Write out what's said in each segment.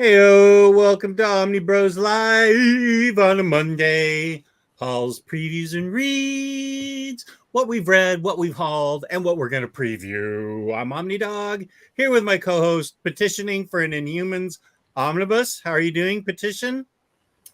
Heyo, welcome to Omnibroslive on a Monday. Hauls, previews, and reads. What we've read, what we've hauled, and what we're going to preview. I'm OmniDog, here with my co-host, petitioning for an Inhumans Omnibus. How are you doing, Petition?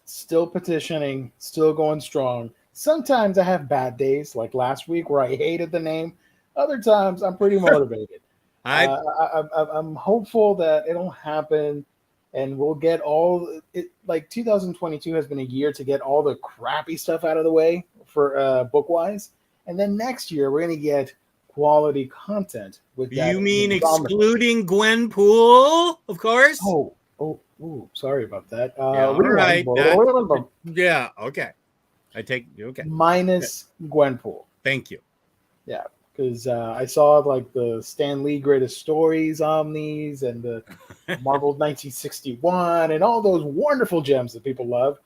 Still petitioning, still going strong. Sometimes I have bad days, like last week where I hated the name. Other times I'm pretty motivated. I'm hopeful that it'll happen and we'll get all it. Like 2022 has been a year to get all the crappy stuff out of the way for book wise, and then next year we're gonna get quality content with that. You mean excluding Gwenpool, of course? Sorry about that. Yeah, all right. Yeah, okay. I take okay. Minus Gwenpool. Thank you. Yeah, because I saw like the Stan Lee Greatest Stories Omnis and the Marvel 1961 and all those wonderful gems that people love.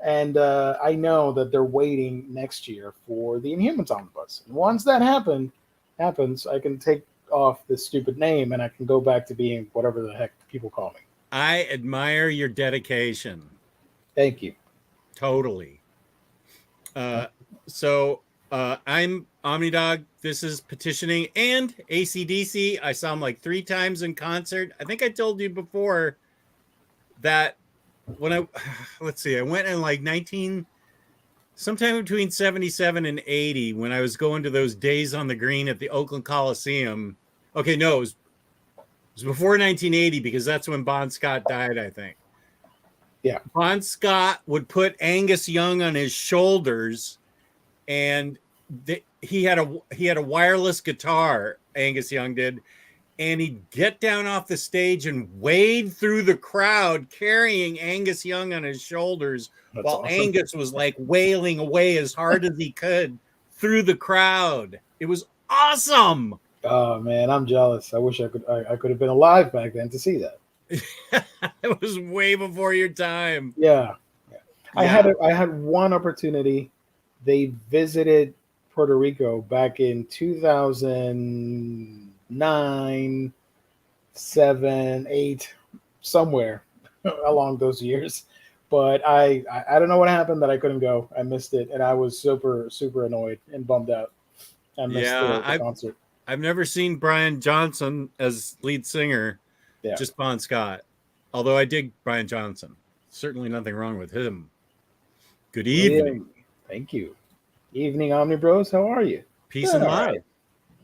And I know that they're waiting next year for the Inhumans Omnibus. And once that happens, I can take off this stupid name and I can go back to being whatever the heck people call me. I admire your dedication. Thank you. Totally. So I'm OmniDog. This is petitioning and AC/DC. I saw him like 3 times in concert. I think I told you before that when I went in like sometime between 77 and 80 when I was going to those Days on the Green at the Oakland Coliseum. Okay, no, it was before 1980 because that's when Bon Scott died, I think. Yeah. Bon Scott would put Angus Young on his shoulders, and he had a wireless guitar, Angus Young did, and he'd get down off the stage and wade through the crowd carrying Angus Young on his shoulders. That's while awesome. Angus was like wailing away as hard as he could through the crowd. It was awesome. Oh man, I'm jealous. I wish I could have been alive back then to see that. It was way before your time. Yeah. I had one opportunity. They visited Puerto Rico back in 2009, 7, 8, somewhere along those years. But I don't know what happened that I couldn't go. I missed it, and I was super, super annoyed and bummed out. I missed the concert. I've never seen Brian Johnson as lead singer, just Bon Scott. Although I dig Brian Johnson. Certainly nothing wrong with him. Good evening. Thank you. Evening, Omnibros. How are you? Peace and love.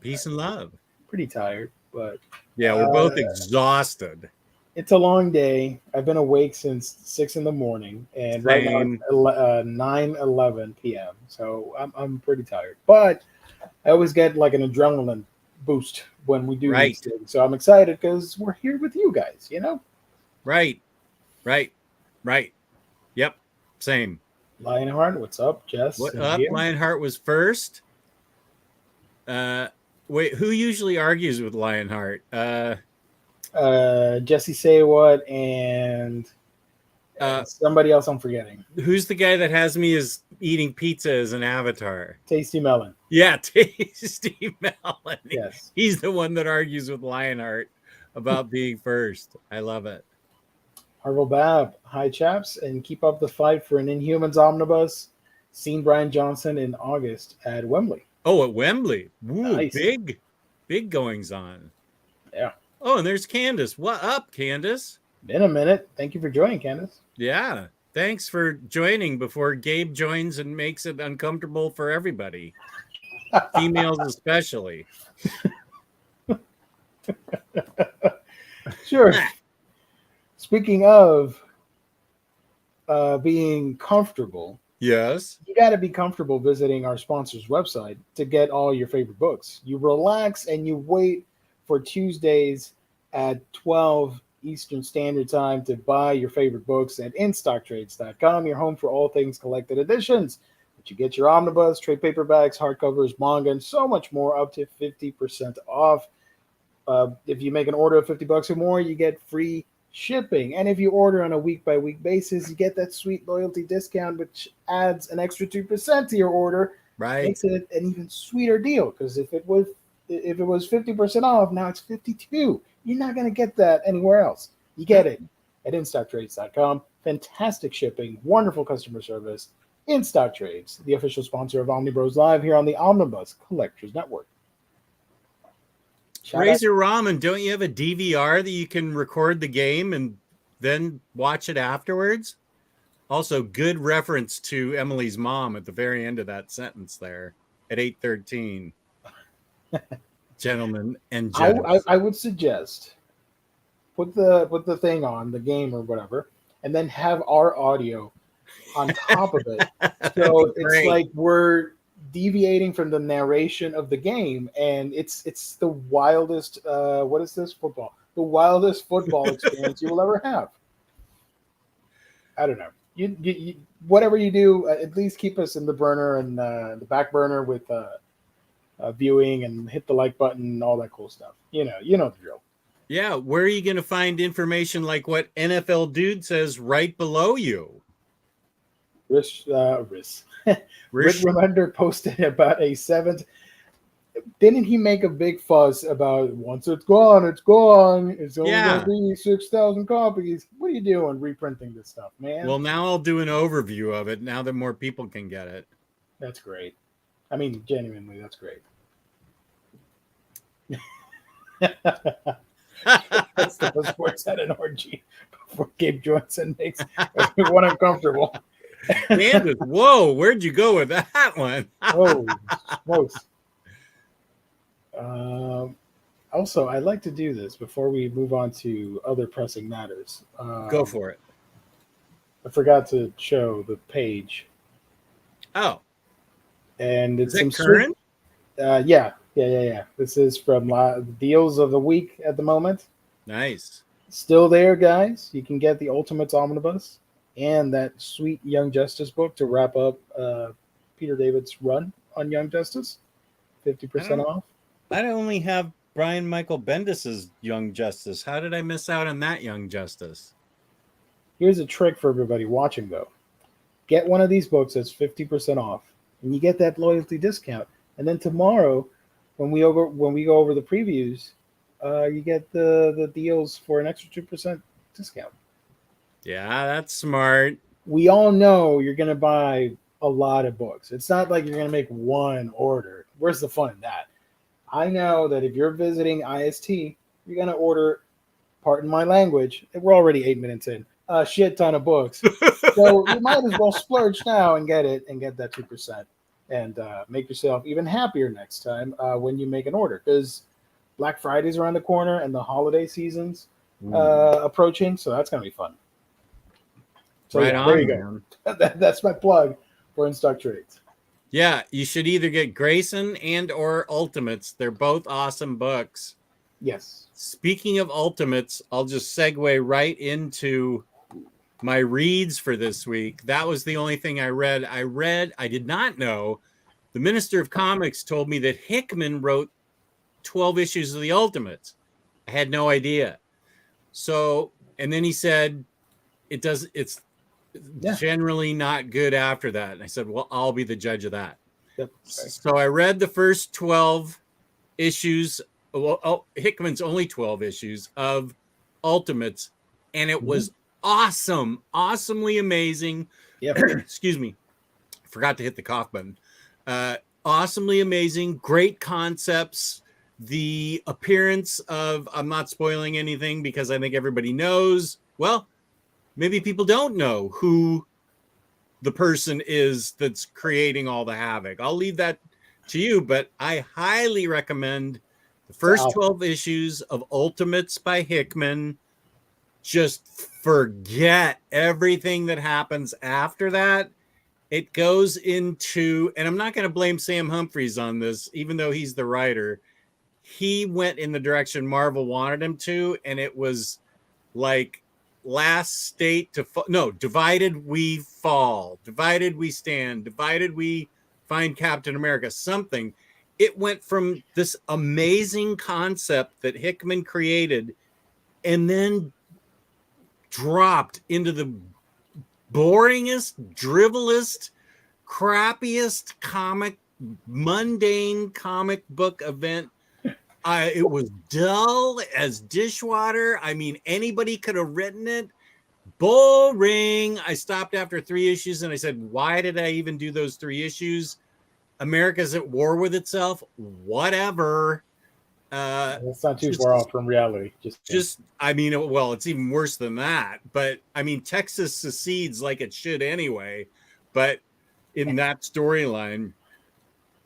Peace and love. Pretty tired, but... Yeah, we're both exhausted. It's a long day. I've been awake since 6 in the morning, and right now it's 9:11 p.m. So I'm pretty tired. But I always get like an adrenaline boost when we do these things. So I'm excited because we're here with you guys, you know? Right. Yep. Same. Lionheart, what's up, Jess? What up? Here? Lionheart was first. Wait, who usually argues with Lionheart? Jesse Say What and somebody else I'm forgetting. Who's the guy that has me as eating pizza as an avatar? Tasty Melon. Yeah, Tasty Melon. Yes. He's the one that argues with Lionheart about being first. I love it. Harville Bab, hi chaps, and keep up the fight for an Inhumans Omnibus. Seen Brian Johnson in August at Wembley. Oh, at Wembley. Ooh, nice. Big goings on. Yeah. Oh, and there's Candace. What up, Candace? Been a minute. Thank you for joining, Candace. Yeah. Thanks for joining before Gabe joins and makes it uncomfortable for everybody. Females especially. Sure. Speaking of being comfortable, yes, you got to be comfortable visiting our sponsor's website to get all your favorite books. You relax and you wait for Tuesdays at 12 Eastern Standard Time to buy your favorite books at InStockTrades.com, your home for all things collected editions. But you get your omnibus, trade paperbacks, hardcovers, manga, and so much more, up to 50% off. If you make an order of $50 or more, you get free shipping. And if you order on a week-by-week basis, you get that sweet loyalty discount, which adds an extra 2% to your order. Right. Makes it an even sweeter deal, because if it was 50% off, now it's 52%. You're not going to get that anywhere else. You get it at InStockTrades.com. Fantastic shipping, wonderful customer service. In Stock Trades, the official sponsor of Omnibros Live here on the Omnibus Collectors Network. Razor Ramen, don't you have a DVR that you can record the game and then watch it afterwards? Also, good reference to Emily's mom at the very end of that sentence there at 8:13. Gentlemen and gentlemen. I would suggest put the thing on the game or whatever, and then have our audio on top of it. So it's like we're deviating from the narration of the game, and it's the wildest what is this football? The wildest football experience you will ever have. I don't know. You whatever you do, at least keep us in the burner and the back burner with viewing and hit the like button and all that cool stuff. You know the drill. Yeah, where are you going to find information like what NFL Dude says right below you? Rick Remender posted about a seventh. Didn't he make a big fuss about once it's gone, it's gone. It's only going to be 6,000 copies. What are you doing reprinting this stuff, man? Well, now I'll do an overview of it now that more people can get it. That's great. I mean, genuinely, that's great. That's the best sports at an orgy before Gabe Johnson makes everyone uncomfortable. Candace, whoa, where'd you go with that one? Oh, close. Also, I'd like to do this before we move on to other pressing matters. Go for it. I forgot to show the page. Oh. And it's some current? Yeah. This is from deals of the week at the moment. Nice. Still there, guys. You can get the Ultimates Omnibus and that sweet Young Justice book to wrap up Peter David's run on Young Justice. 50% off. I only have Brian Michael Bendis's Young Justice. How did I miss out on that Young Justice? Here's a trick for everybody watching, though. Get one of these books that's 50% off, and you get that loyalty discount. And then tomorrow, when we go over the previews, you get the deals for an extra 2% discount. Yeah, that's smart. We all know you're going to buy a lot of books. It's not like you're going to make one order. Where's the fun in that? I know that if you're visiting IST, you're going to order, pardon my language, we're already 8 minutes in, a shit ton of books. So you might as well splurge now and get it and get that 2% and make yourself even happier next time when you make an order, because Black Friday's around the corner and the holiday season's approaching, so that's going to be fun. So right yeah, on, there you go. That's my plug for In Stock Trades. Yeah, you should either get Grayson and or Ultimates. They're both awesome books. Yes. Speaking of Ultimates, I'll just segue right into my reads for this week. That was the only thing I read. I did not know. The Minister of Comics told me that Hickman wrote 12 issues of the Ultimates. I had no idea. So, and then he said it's generally not good after that. And I said, well, I'll be the judge of that. Yep. So I read the first 12 issues. Well, Hickman's only 12 issues of Ultimates, and it was awesome, awesomely amazing. Yep. Excuse me. Forgot to hit the cough button. Awesomely amazing, great concepts. The appearance of, I'm not spoiling anything because I think everybody knows. Well, maybe people don't know who the person is that's creating all the havoc. I'll leave that to you, but I highly recommend the first 12 issues of Ultimates by Hickman. Just forget everything that happens after that. It goes into, and I'm not going to blame Sam Humphries on this, even though he's the writer. He went in the direction Marvel wanted him to, and it was like last state to divided we fall, divided we stand, divided we find Captain America, something. It went from this amazing concept that Hickman created and then dropped into the boringest, dribblest, crappiest mundane comic book event. It was dull as dishwater. I mean, anybody could have written it. boring. I stopped after 3 issues and I said, why did I even do those 3 issues? America's at war with itself. Whatever. It's not too far off from reality. I mean, well, it's even worse than that. But I mean, Texas secedes like it should anyway. But in that storyline,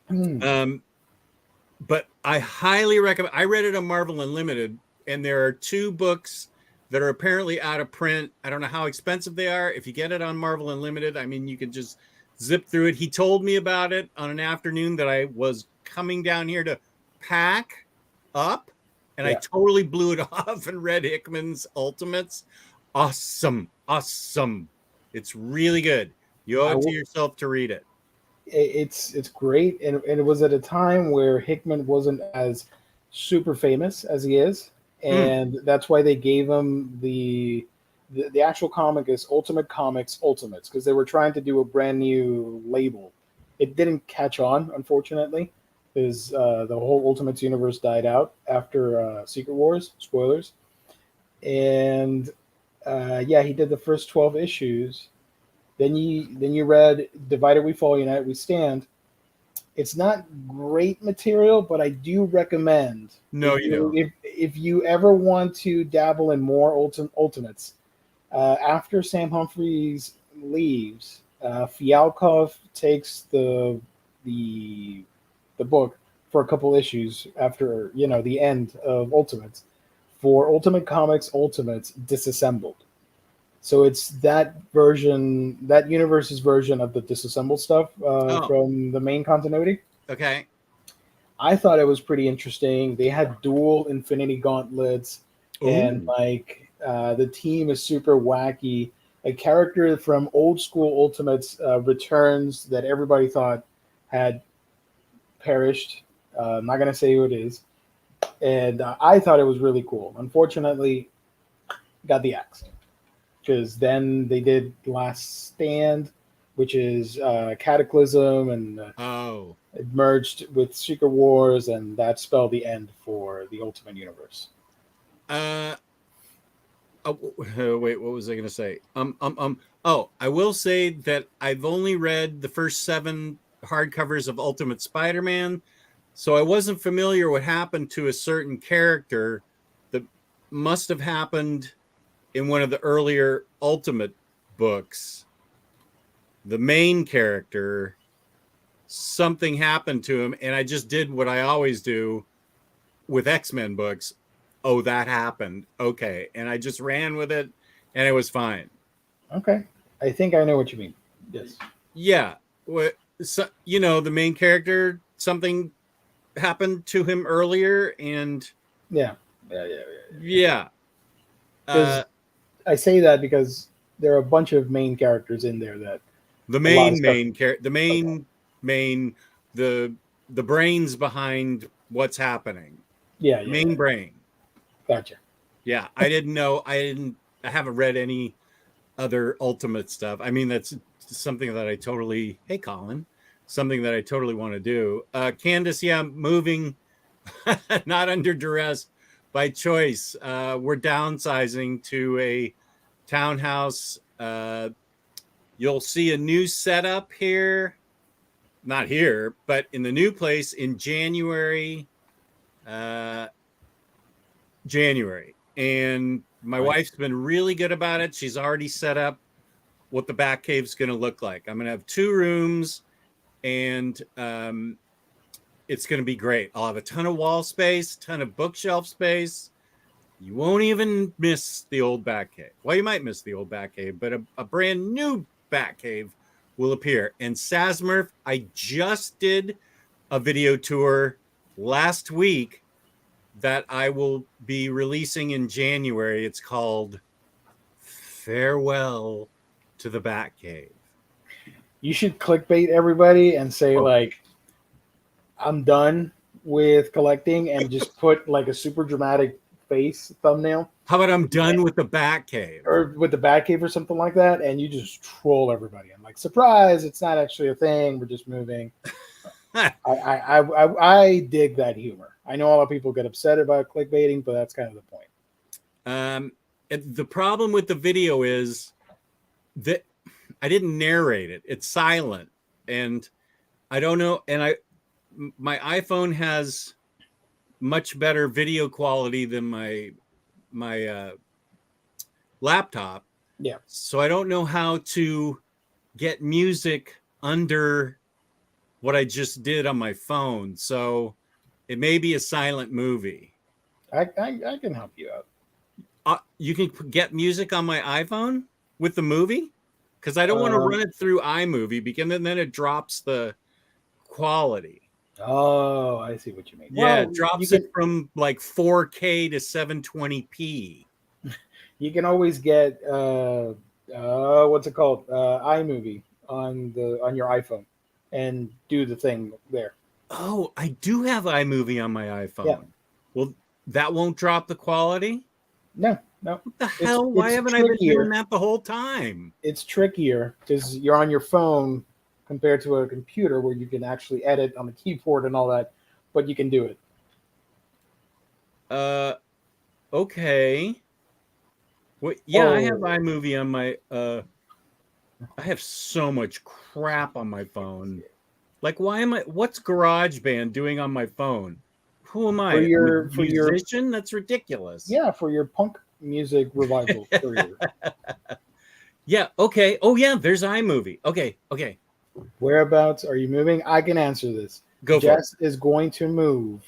but I highly recommend. I read it on Marvel Unlimited, and there are 2 books that are apparently out of print. I don't know how expensive they are. If you get it on Marvel Unlimited, I mean, you can just zip through it. He told me about it on an afternoon that I was coming down here to pack up, and I totally blew it off and read Hickman's Ultimates. Awesome. It's really good. You owe it to yourself to read it. It's great, and it was at a time where Hickman wasn't as super famous as he is, and that's why they gave him the actual comic is Ultimate Comics Ultimates, because they were trying to do a brand new label. It didn't catch on, unfortunately, because the whole Ultimates universe died out after Secret Wars. Spoilers. And he did the first 12 issues. Then you read Divided We Fall, United We Stand. It's not great material, but I do recommend. No, you don't. If you ever want to dabble in more Ultimates, after Sam Humphries leaves, Fialkov takes the book for a couple issues after the end of Ultimates for Ultimate Comics Ultimates Disassembled. So it's that version, that universe's version of the disassembled stuff from the main continuity. Okay. I thought it was pretty interesting. They had dual Infinity Gauntlets, and the team is super wacky. A character from old school Ultimates returns that everybody thought had perished. I'm not going to say who it is. And I thought it was really cool. Unfortunately, got the axe. Because then they did Last Stand, which is Cataclysm, and it merged with Secret Wars, and that spelled the end for the Ultimate Universe. Wait, what was I going to say? I will say that I've only read the first 7 hardcovers of Ultimate Spider-Man, so I wasn't familiar what happened to a certain character that must have happened in one of the earlier Ultimate books. The main character, something happened to him, and I just did what I always do with X-Men books. Oh, that happened. Okay. And I just ran with it, and it was fine. Okay. I think I know what you mean. Yes. Yeah. So, the main character, something happened to him earlier, and Yeah. I say that because there are a bunch of main characters in there that the brains behind what's happening. Main brain. Gotcha. Yeah, I didn't know. I haven't read any other Ultimate stuff. I mean, that's something that I totally. Hey, Colin, something that I totally want to do. Candace, moving, not under duress, by choice. We're downsizing to a townhouse. You'll see a new setup here. Not here, but in the new place in January. And my wife's been really good about it. She's already set up what the back cave's going to look like. I'm going to have 2 rooms, and it's going to be great. I'll have a ton of wall space, ton of bookshelf space. You won't even miss the old Batcave. Well, you might miss the old Batcave, but a brand new Batcave will appear. And Sasmurf, I just did a video tour last week that I will be releasing in January. It's called Farewell to the Batcave. You should clickbait everybody and say, I'm done with collecting, and just put like a super dramatic face thumbnail. How about I'm done with the Batcave? Or with the Batcave or something like that, and you just troll everybody. I'm like, surprise, it's not actually a thing. We're just moving. I dig that humor. I know a lot of people get upset about clickbaiting, but that's kind of the point. the problem with the video is that I didn't narrate it. It's silent, and I don't know. And my iPhone has much better video quality than my laptop. Yeah. So I don't know how to get music under what I just did on my phone. So it may be a silent movie. I can help you out. You can get music on my iPhone with the movie, because I don't want to run it through iMovie, because then it drops the quality. Oh, I see what you mean. Yeah, it drops it from like 4K to 720p. You can always get what's it called? iMovie on your iPhone and do the thing there. Oh, I do have iMovie on my iPhone. Yeah. Well, that won't drop the quality? No. What the hell? Why haven't I been doing that the whole time? It's trickier because you're on your phone compared to a computer where you can actually edit on the keyboard and all that, but you can do it. Okay. Well, yeah, I have iMovie on my I have so much crap on my phone. Like, what's GarageBand doing on my phone? Who am I? For your musician? That's ridiculous. Yeah, for your punk music revival career. Yeah, okay. Oh yeah, there's iMovie. Okay. Whereabouts are you moving? I can answer this. Jess is going to move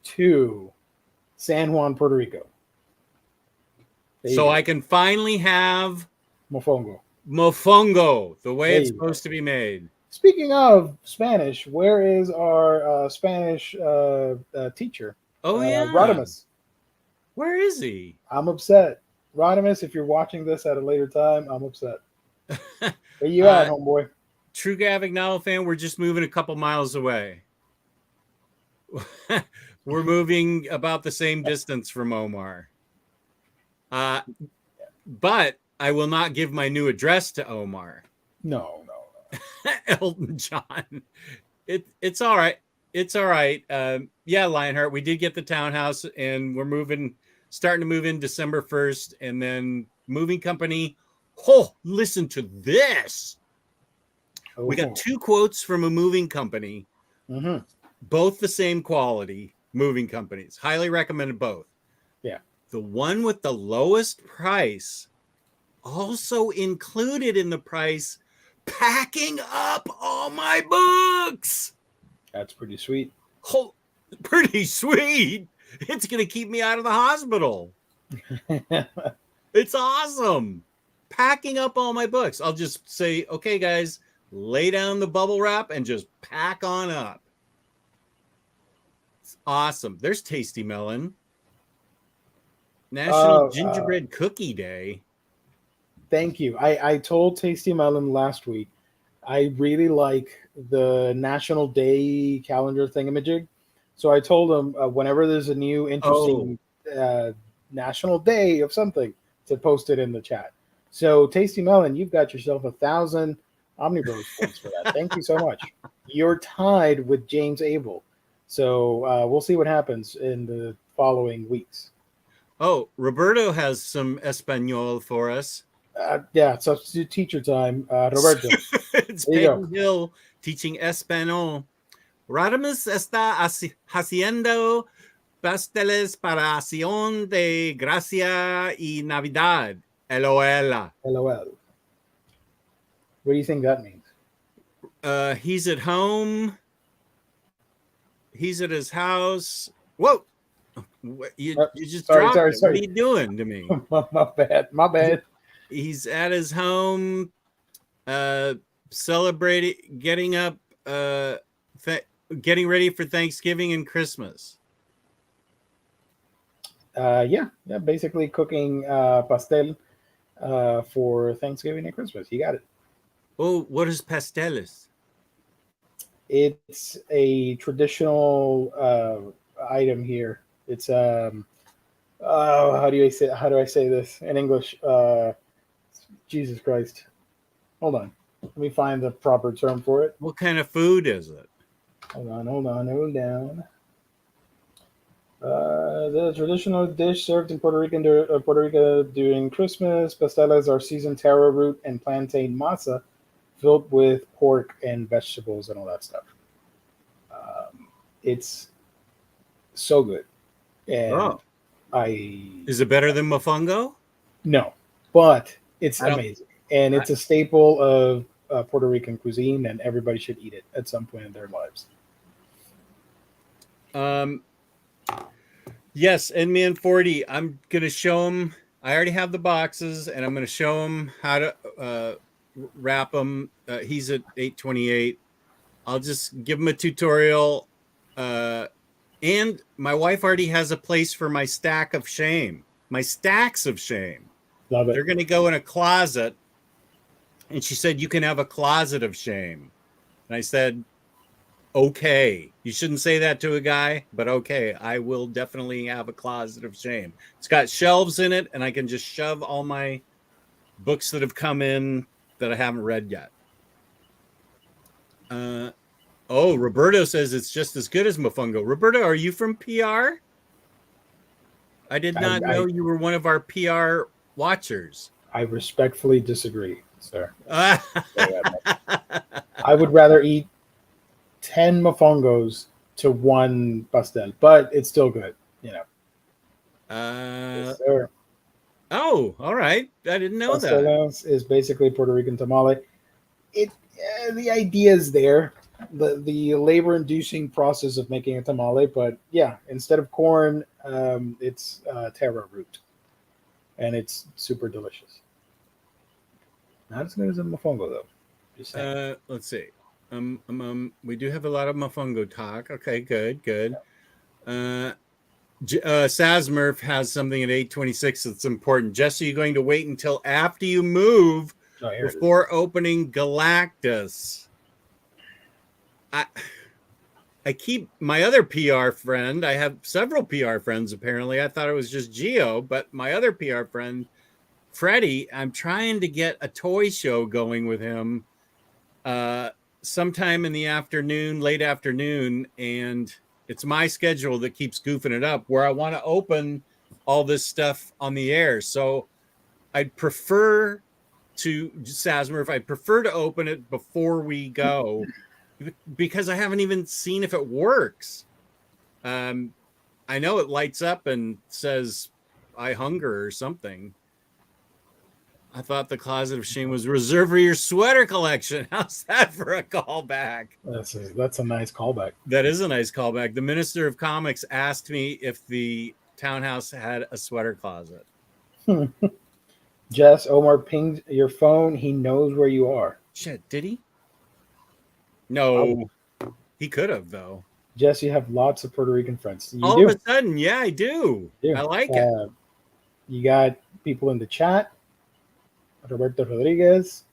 to San Juan, Puerto Rico. So I can finally have Mofongo, the way it's supposed to be made. Speaking of Spanish, where is our Spanish teacher? Oh, yeah. Rodimus. Where is he? I'm upset. Rodimus, if you're watching this at a later time, I'm upset. Where you at, homeboy? True graphic novel fan, we're just moving a couple miles away. We're moving about the same distance from Omar. But I will not give my new address to Omar. No. Elton John. It's all right. It's all right. Yeah, Lionheart, we did get the townhouse, and we're starting to move in December 1st, and then moving company. Oh, listen to this. Oh. We got 2 quotes from a moving company. Mm-hmm. Both the same quality moving companies. Highly recommended both. Yeah. The one with the lowest price also included in the price packing up all my books. That's pretty sweet. Oh, pretty sweet. It's going to keep me out of the hospital. It's awesome. Packing up all my books. I'll just say, okay, guys, lay down the bubble wrap and just pack on up. It's awesome. There's Tasty Melon. National Gingerbread Cookie Day. Thank you. I told Tasty Melon last week, I really like the National Day calendar thingamajig. So I told him whenever there's a new interesting National Day of something, to post it in the chat. So Tasty Melon, you've got yourself 1,000 Omnibros points for that. Thank you so much. You're tied with James Abel. So we'll see what happens in the following weeks. Oh, Roberto has some Espanol for us. Yeah, substitute teacher time. Roberto. It's Peyton Hill teaching Espanol. Radamus está haciendo pasteles para acción de gracia y Navidad. LOL. LOL. What do you think that means? He's at home. He's at his house. Whoa. You just dropped it. What are you doing to me? My bad. He's at his home, celebrating, getting up, getting ready for Thanksgiving and Christmas. Yeah, basically cooking pastel for Thanksgiving and Christmas. You got it. Oh, what is pasteles? It's a traditional item here. It's how do I say this in English? Jesus Christ. Hold on. Let me find the proper term for it. What kind of food is it? Hold on. The traditional dish served in Puerto Rico during Christmas, pastelas are seasoned taro root and plantain masa filled with pork and vegetables and all that stuff. It's so good, and Oh, I is it better than mofongo? no, but it's I don't. amazing, and I, it's a staple of Puerto Rican cuisine, and everybody should eat it at some point in their lives. um. Yes, and man 40. I'm gonna show him. I already have the boxes, and I'm gonna show him how to wrap them. He's at 828. I'll just give him a tutorial. Uh, and my wife already has a place for my stack of shame, my stacks of shame. Love it. They're gonna go in a closet, and she said you can have a closet of shame. And I said, okay, you shouldn't say that to a guy, but okay, I will definitely have a closet of shame. It's got shelves in it, and I can just shove all my books that have come in that I haven't read yet. Oh, Roberto says it's just as good as Mofongo. Roberto, are you from PR? I did not know I you were one of our PR watchers. I respectfully disagree, sir. uh, I would rather eat 10 mofongos to one pastel, but it's still good, you know. Yes, sir. oh, all right. I didn't know that. Pastelas is basically Puerto Rican tamale. It the idea is there, the labor inducing process of making a tamale, but yeah, instead of corn, it's taro root, and it's super delicious. Not as good as a mofongo though. Just saying. Let's see. We do have a lot of mofongo talk. Okay, good, good. Sazmurf has something at 826 that's important. Jess, are you going to wait until after you move before opening Galactus? I keep my other PR friend. I have several PR friends, apparently. I thought it was just Geo, but my other PR friend, Freddie, I'm trying to get a toy show going with him sometime in the afternoon, late afternoon, and it's my schedule that keeps goofing it up where I want to open all this stuff on the air. So I'd prefer to, Sazmer, I'd prefer to open it before we go because I haven't even seen if it works. I know it lights up and says I hunger or something. I thought the Closet of Shame was reserved for your sweater collection. How's that for a callback? That's a nice callback. That is a nice callback. The Minister of Comics asked me if the townhouse had a sweater closet. Jess, Omar pinged your phone. He knows where you are. Shit, did he? No, he could have, though. Jess, you have lots of Puerto Rican friends. You All do. of a sudden, yeah, I do. I like it. You got people in the chat. Roberto Rodriguez.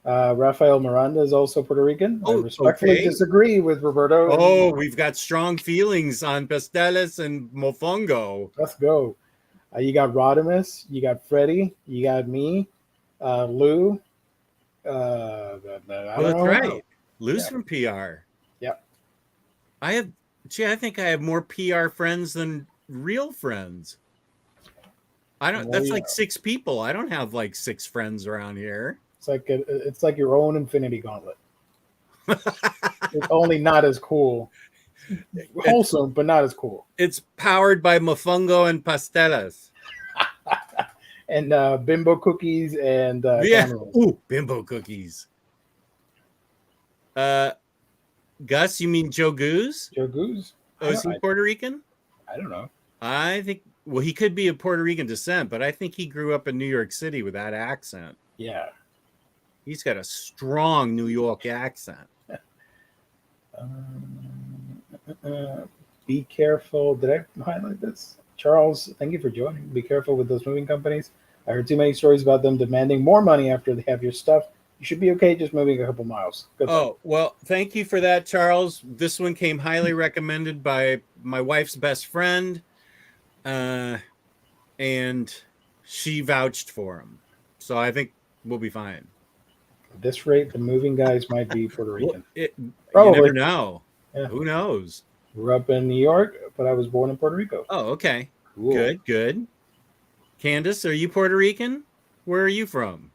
Rafael Miranda is also Puerto Rican. I respectfully disagree with Roberto. Oh, we've got strong feelings on pasteles and mofongo. Let's go. You got Rodimus. You got Freddie. You got me. Lou. That's right. Lou's from PR. Yep. I think I have more PR friends than real friends. That's like 6 people. I don't have like 6 friends around here. It's like your own Infinity Gauntlet. It's only not as cool. Wholesome, but not as cool. It's powered by mofongo and pastelas. And bimbo cookies and Ooh, bimbo cookies. Gus, you mean Joe Goose? Joe Goose? Oh, is he Puerto Rican? I don't know. I think, well, he could be of Puerto Rican descent, but I think he grew up in New York City with that accent. Yeah. He's got a strong New York accent. Be careful. Did I highlight this? Charles, thank you for joining. Be careful with those moving companies. I heard too many stories about them demanding more money after they have your stuff. You should be okay just moving a couple miles. Well, thank you for that, Charles. This one came highly recommended by my wife's best friend, and she vouched for him. So I think we'll be fine. At this rate, the moving guys might be Puerto Rican. You never know. Yeah. Who knows? Grew up in New York, but I was born in Puerto Rico. Oh, okay. Cool. Good. Candace, are you Puerto Rican? Where are you from?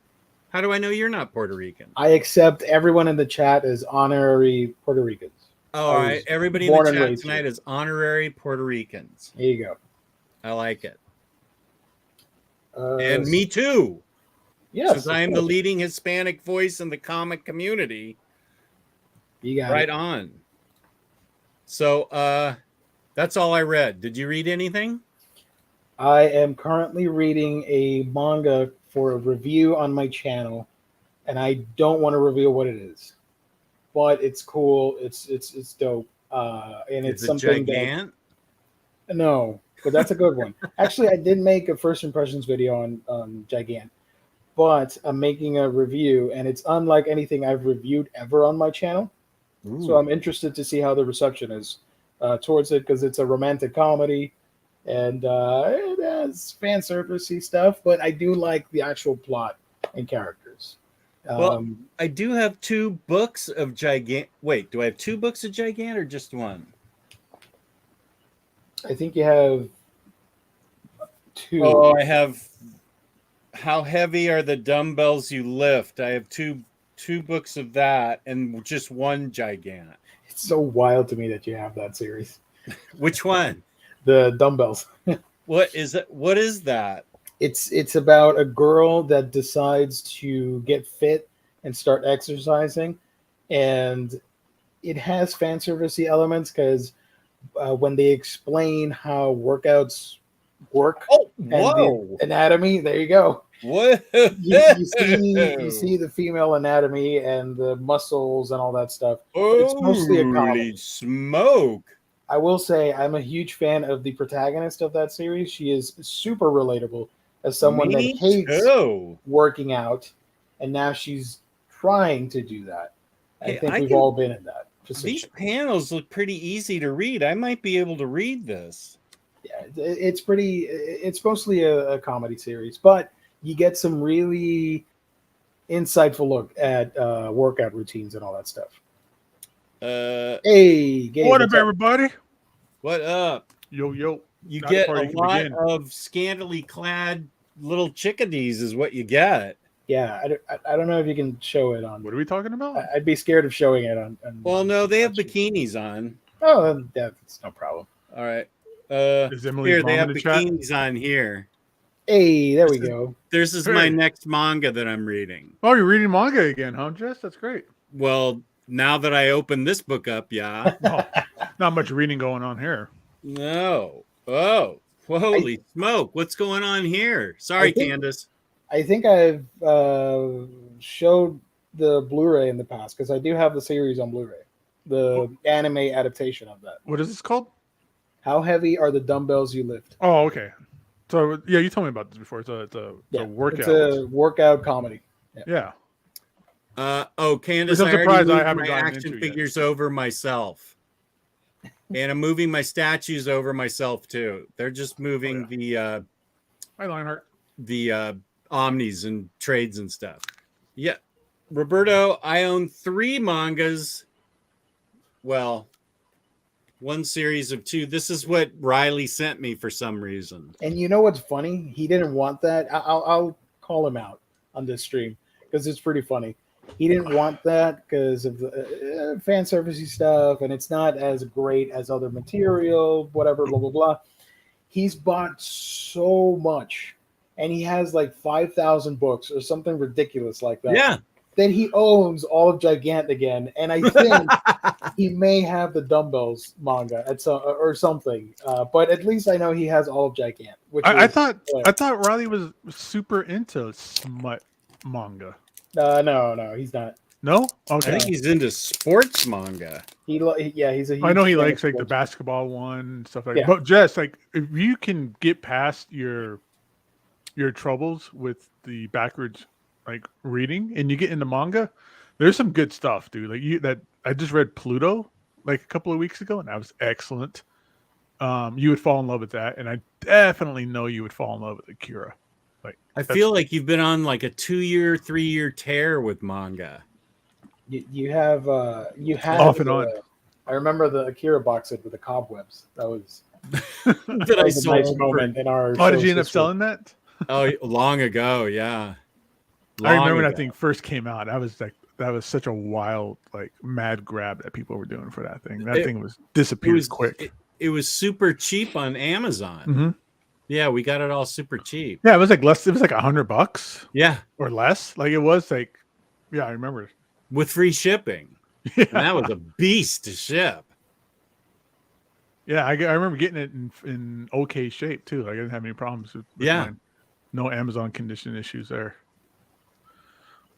How do I know you're not Puerto Rican? I accept everyone in the chat as honorary Puerto Ricans. All right. Everybody in the chat tonight is honorary Puerto Ricans. There you go. I like it. And me too. Yes. Since I am the leading Hispanic voice in the comic community. You got right on. So that's all I read. Did you read anything? I am currently reading a manga for a review on my channel, and I don't want to reveal what it is. But it's cool. It's dope. And it's something Gigant? No, but that's a good one. Actually, I did make a first impressions video on Gigant, but I'm making a review, and it's unlike anything I've reviewed ever on my channel. Ooh. So I'm interested to see how the reception is towards it, because it's a romantic comedy, and it has fan servicey stuff, but I do like the actual plot and characters. Well, I do have 2 books of Gigant. Wait, do I have 2 books of Gigant or just 1? I think you have 2. Oh, I have How Heavy Are the Dumbbells You Lift. I have two books of that and just 1 Gigant. It's so wild to me that you have that series. Which one? The dumbbells. What is it? What is that? It's about a girl that decides to get fit and start exercising, and it has fan servicey elements because when they explain how workouts work and the anatomy, there you go. What you see the female anatomy and the muscles and all that stuff. It's mostly a comedy. Smoke. I will say I'm a huge fan of the protagonist of that series. She is super relatable as someone that hates working out, and now she's trying to do that. I think we've all been in that position. These panels look pretty easy to read. I might be able to read this. Yeah, it's mostly a comedy series, but you get some really insightful look at workout routines and all that stuff. Hey, Gabe, what up, everybody? What up? Yo. You get a lot of scantily clad little chickadees is what you get. Yeah, I don't know if you can show it on. What are we talking about? I'd be scared of showing it on well, no, they have bikinis on. Oh, that's no problem. All right. Is Emily here, they have bikinis on here. Hey, there we go. This is my next manga that I'm reading. Oh, you're reading manga again, huh, Jess? That's great. Well, now that I open this book up, yeah. Not much reading going on here. No. Oh, holy smoke. What's going on here? Sorry, Candace. I think I've showed the Blu-ray in the past, because I do have the series on Blu-ray. The anime adaptation of that. What is this called? How Heavy Are the Dumbbells You Lift? Oh, okay. So, yeah, you told me about this before. It's a workout. It's a workout comedy. Yeah. Candace, I already moved my action figures over myself. And I'm moving my statues over myself, too. They're just moving Hi, Lionheart. the omnis and trades and stuff. Yeah. Roberto, I own 3 mangas. Well, 1 series of 2. This is what Riley sent me for some reason. And you know what's funny? He didn't want that. I'll call him out on this stream because it's pretty funny. He didn't want that because of the fan servicey stuff, and it's not as great as other material, whatever, blah, blah, blah. He's bought so much, and he has like 5,000 books or something ridiculous like that. Yeah. Then he owns all of Gigant again, and I think he may have the Dumbbells manga or something. But at least I know he has all of Gigant. I thought Riley was super into smut manga. No, he's not. No? Okay. I think he's into sports manga. He's a. I know he likes like the basketball one and stuff like that. But Jess, like, if you can get past your troubles with the backwards like reading and you get into manga, there's some good stuff, dude. Like I just read Pluto like a couple of weeks ago, and that was excellent. You would fall in love with that, and I definitely know you would fall in love with Akira. Like, I feel like you've been on like a 2-year, 3-year tear with manga. You have off and on. I remember the Akira box set with the cobwebs. That was, That I a nice sold. moment in our. Oh, did show's you end up history. selling that? Oh, long ago, yeah. I remember when Long that ago. thing first came out. That was such a wild, like, mad grab that people were doing for that thing. That thing was disappeared quick. It was super cheap on Amazon. Mm-hmm. Yeah, we got it all super cheap. Yeah, it was like less. It was like $100 Yeah, or less. Like it was like, yeah, I remember. with free shipping. Yeah, And that was a beast to ship. yeah. I remember getting it in okay shape too. Like I didn't have any problems with mine. No Amazon condition issues there.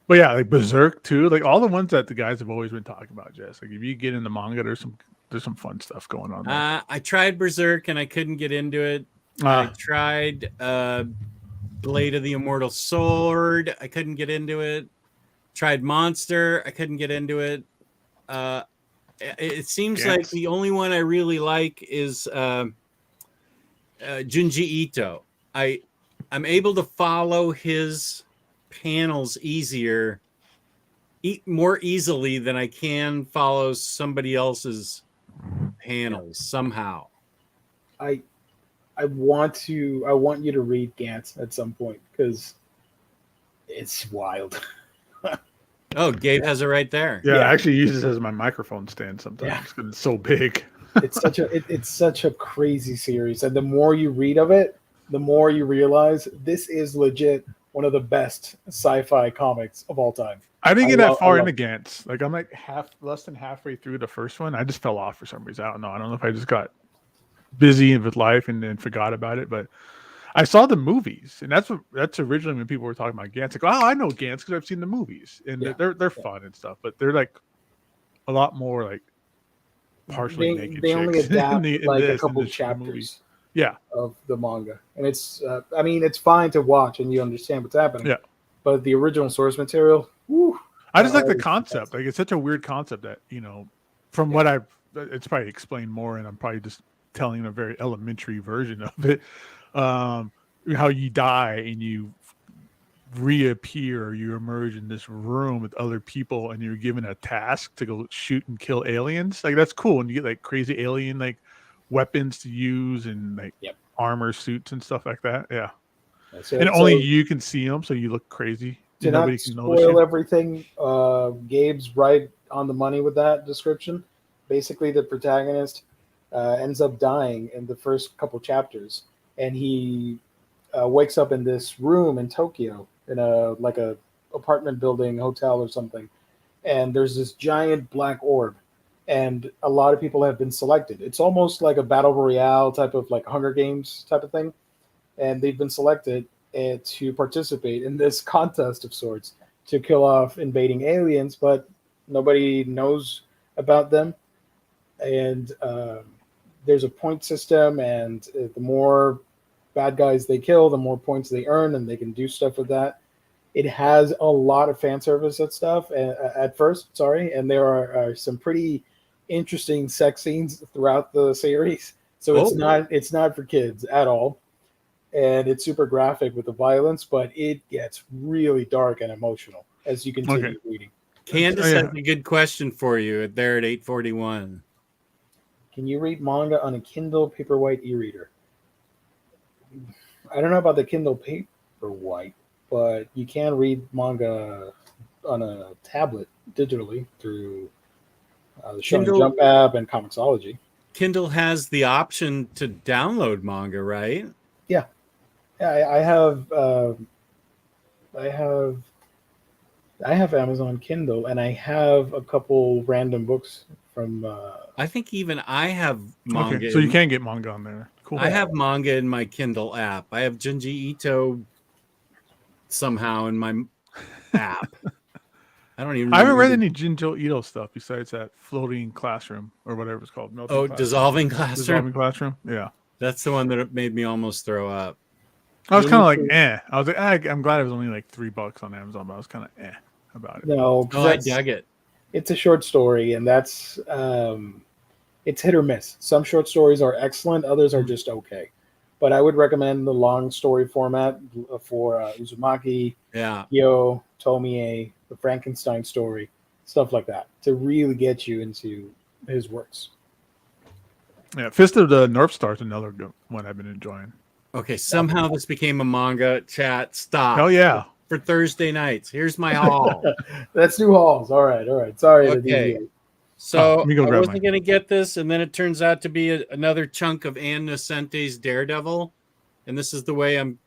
But yeah, like Berserk too. Like all the ones that the guys have always been talking about, Jess. Like if you get into manga, there's some fun stuff going on there. I tried Berserk and I couldn't get into it. I tried Blade of the Immortal Sword. I couldn't get into it. Tried Monster. I couldn't get into it. It seems like the only one I really like is Junji Ito. I'm able to follow his panels more easily than I can follow somebody else's panels somehow. I want you to read Gantz at some point because it's wild. Oh, Gabe has it right there. Yeah, I actually use it as my microphone stand sometimes because it's so big. It's such a crazy series, and the more you read of it, the more you realize this is legit one of the best sci-fi comics of all time. I didn't get that far into Gantz. Like I'm like less than halfway through the first one. I just fell off for some reason. I don't know if I just got busy with life and then forgot about it. But I saw the movies, and that's originally when people were talking about Gantz. Like, oh, I know Gantz because I've seen the movies, and they're fun and stuff. But they're like a lot more like partially naked. They only adapt a couple chapters. Of the manga, and it's I mean it's fine to watch and you understand what's happening. Yeah, but the original source material, I just like the concept. Like it's such a weird concept that from what it's probably explained more, and I'm probably just telling a very elementary version of it. How you die and you reappear, or you emerge in this room with other people, and you're given a task to go shoot and kill aliens. Like that's cool, and you get like crazy alien like weapons to use and like armor suits and stuff like that. Yeah, and only you can see them, so you look crazy. To not spoil everything, Gabe's right on the money with that description. Basically, the protagonist ends up dying in the first couple chapters, and he wakes up in this room in Tokyo in a apartment building, hotel or something, and there's this giant black orb, and a lot of people have been selected. It's almost like a battle royale type of like Hunger Games type of thing, and they've been selected to participate in this contest of sorts to kill off invading aliens, but nobody knows about them. And there's a point system, and the more bad guys they kill, the more points they earn, and they can do stuff with that. It has a lot of fan service and stuff at first, and there are some pretty interesting sex scenes throughout the series. So it's not for kids at all. And it's super graphic with the violence, but it gets really dark and emotional as you continue reading. Candace has a good question for you there at 841. Can you read manga on a Kindle Paperwhite e-reader? I don't know about the Kindle Paperwhite, but you can read manga on a tablet digitally through the Shonen Jump app and Comixology. Kindle has the option to download manga, right? Yeah, I have Amazon Kindle, and I have a couple random books from. I think even I have manga. Okay, so you can get manga on there. Cool. I have manga in my Kindle app. I have Junji Ito somehow in my app. I don't even. I haven't read any Junji Ito stuff besides that floating classroom or whatever it's called. Dissolving classroom. Dissolving classroom. Yeah, that's the one that made me almost throw up. I was kind of like, I was like, I'm glad it was only like $3 on Amazon, but I was kind of about it. No, I dug it. It's a short story, and that's it's hit or miss. Some short stories are excellent, others are just okay. But I would recommend the long story format for Uzumaki, Yo, Tomie, the Frankenstein story, stuff like that, to really get you into his works. Yeah, Fist of the North Star is another good one I've been enjoying. Okay, somehow this became a manga chat. Stop. Hell yeah. For Thursday nights. Here's my haul. That's new hauls. All right. Sorry to Okay. deviate. So let me go I grab wasn't mine. going to get this, and then it turns out to be another chunk of Ann Nocente's Daredevil. And this is the way I'm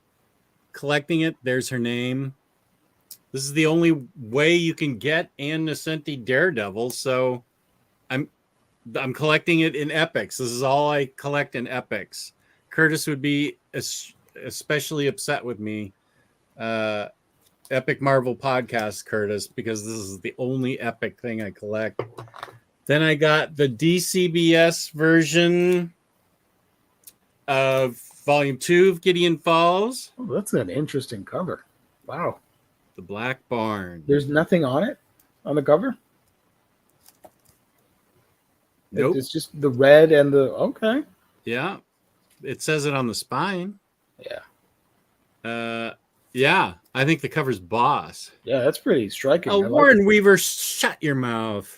collecting it. There's her name. This is the only way you can get Ann Nocente Daredevil. So I'm collecting it in epics. This is all I collect in epics. Curtis would be especially upset with me. Epic Marvel Podcast, Curtis, because this is the only epic thing I collect. Then I got the DCBS version of Volume 2 of Gideon Falls. Oh, that's an interesting cover. Wow. The Black Barn. There's nothing on it on the cover? Nope. It's just the red and the... Okay. Yeah. It says it on the spine. Yeah. Yeah. I think the cover's boss. Yeah, that's pretty striking. Oh, I like Warren it. Weaver, shut your mouth.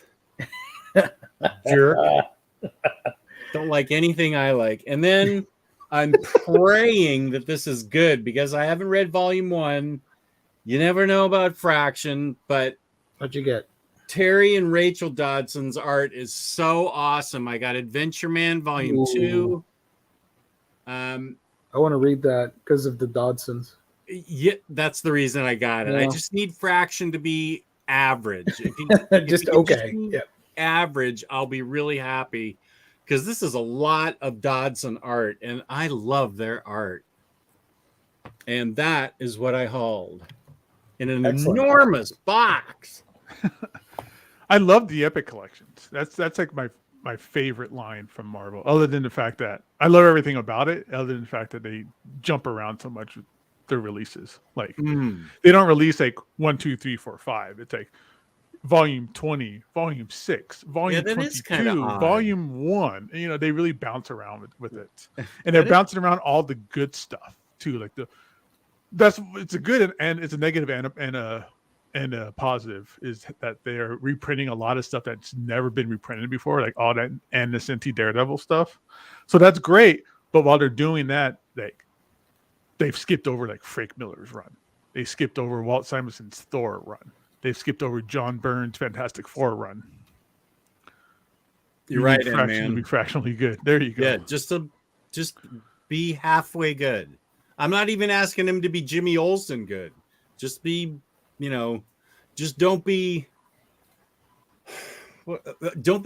Jerk. Don't like anything I like. And then I'm praying that this is good because I haven't read Volume 1. You never know about Fraction, but What'd you get? Terry and Rachel Dodson's art is so awesome. I got Adventure Man Volume Ooh. 2. I want to read that because of the Dodsons. Yeah, that's the reason I got it. Yeah. I just need Fraction to be average. If you, Just if you okay. do Yeah. average, I'll be really happy because this is a lot of Dodson art, and I love their art. And that is what I hauled in an Excellent. enormous box. I love the Epic collections. That's like my favorite line from Marvel, other than the fact that I love everything about it, other than the fact that they jump around so much with their releases. Like they don't release like 1, 2, 3, 4, 5. It's like volume 20, volume 6, volume that is kinda 22, odd. volume 1. You know, they really bounce around with it. And they're bouncing around all the good stuff too. Like it's a good and it's a negative and a positive is that they're reprinting a lot of stuff that's never been reprinted before, like all that and the Nocente Daredevil stuff. So that's great. But while they're doing that, they've skipped over like Frank Miller's run. They skipped over Walt Simonson's Thor run. They've skipped over John Byrne's Fantastic Four run. You're right, man. Be fractionally good. There you go. Yeah, just be halfway good. I'm not even asking him to be Jimmy Olsen good. Just be, just don't be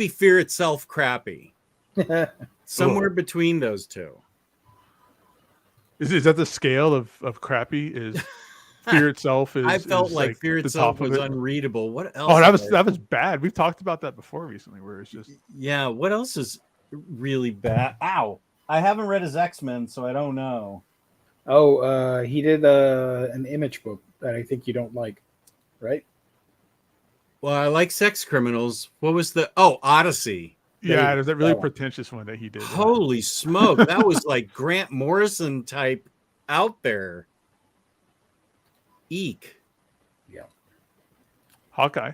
Fear Itself crappy. Somewhere between those two. Is that the scale of crappy? Is Fear Itself is? I felt like Fear Itself was unreadable. What else? Oh, that was bad. We've talked about that before recently, where it's just What else is really bad? Ow! I haven't read his X-Men, so I don't know. Oh, he did an Image book that I think you don't like, right? Well, I like Sex Criminals. What was Odyssey? Yeah, there's that really pretentious one that he did. Holy smoke. That was like Grant Morrison type out there. Eek. Yeah. Hawkeye.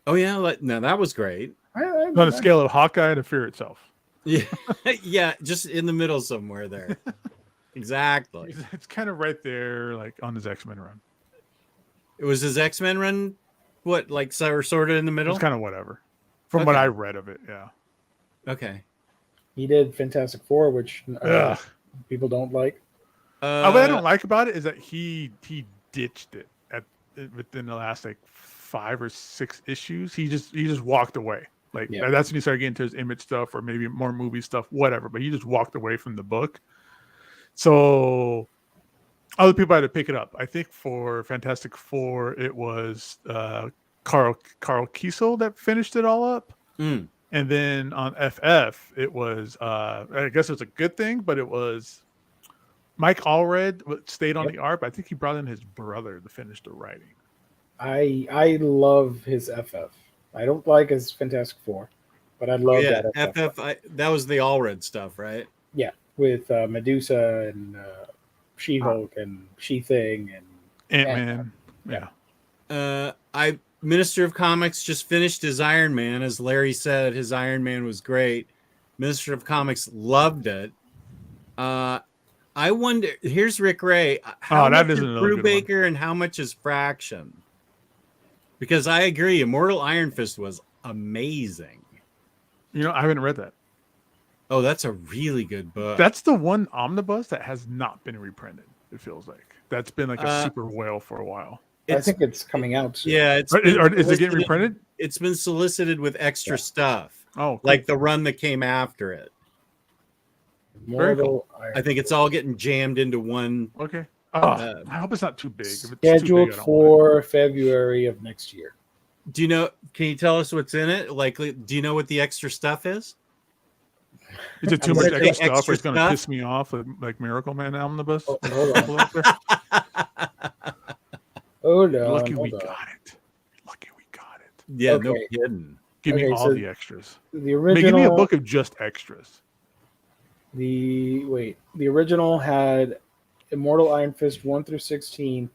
Oh, yeah. No, that was great. On a scale of Hawkeye to Fear Itself. Yeah. Yeah, just in the middle somewhere there. Exactly. It's kind of right there, like on his X-Men run. It was his X-Men run? What, like sort of in the middle? It's kind of whatever. From what I read of it, yeah. Okay. He did Fantastic Four, which people don't like. What I don't like about it is that he ditched it within the last like 5 or 6 issues. He just walked away. Like that's when he started getting into his Image stuff or maybe more movie stuff, whatever. But he just walked away from the book. So other people had to pick it up. I think for Fantastic Four, it was Carl Kiesel that finished it all up. And then on FF, it was I guess it was a good thing, but it was Mike Allred stayed on the art, but I think he brought in his brother to finish the writing. I love his FF. I don't like his Fantastic Four, but I love that FF. That was the Allred stuff, right? Yeah, with Medusa and She-Hulk and She-Thing and Ant-Man. Yeah. Minister of Comics just finished his Iron Man. As Larry said, his Iron Man was great. Minister of Comics loved it. I wonder, here's Rick Ray. How that much is isn't another good one. Brubaker and how much is Fraction? Because I agree, Immortal Iron Fist was amazing. You know, I haven't read that. Oh, that's a really good book. That's the one omnibus that has not been reprinted, it feels like. That's been like a super whale for a while. I think it's coming out soon. Yeah, is it getting reprinted? It's been solicited with extra stuff. Oh, cool. Like the run that came after it. Very cool. I think it's all getting jammed into one. Okay. I hope it's not too big. If it's Scheduled too big, for February of next year. Do you know? Can you tell us what's in it? Like, do you know what the extra stuff is? Is it too much extra stuff? Extra Or it's going to piss me off like Miracle Man Omnibus? Oh, hold on. Lucky we got it. Yeah, Okay. no kidding. Give me all so the extras. The original. Give me a book of just extras. The original had Immortal Iron Fist 1 through 16,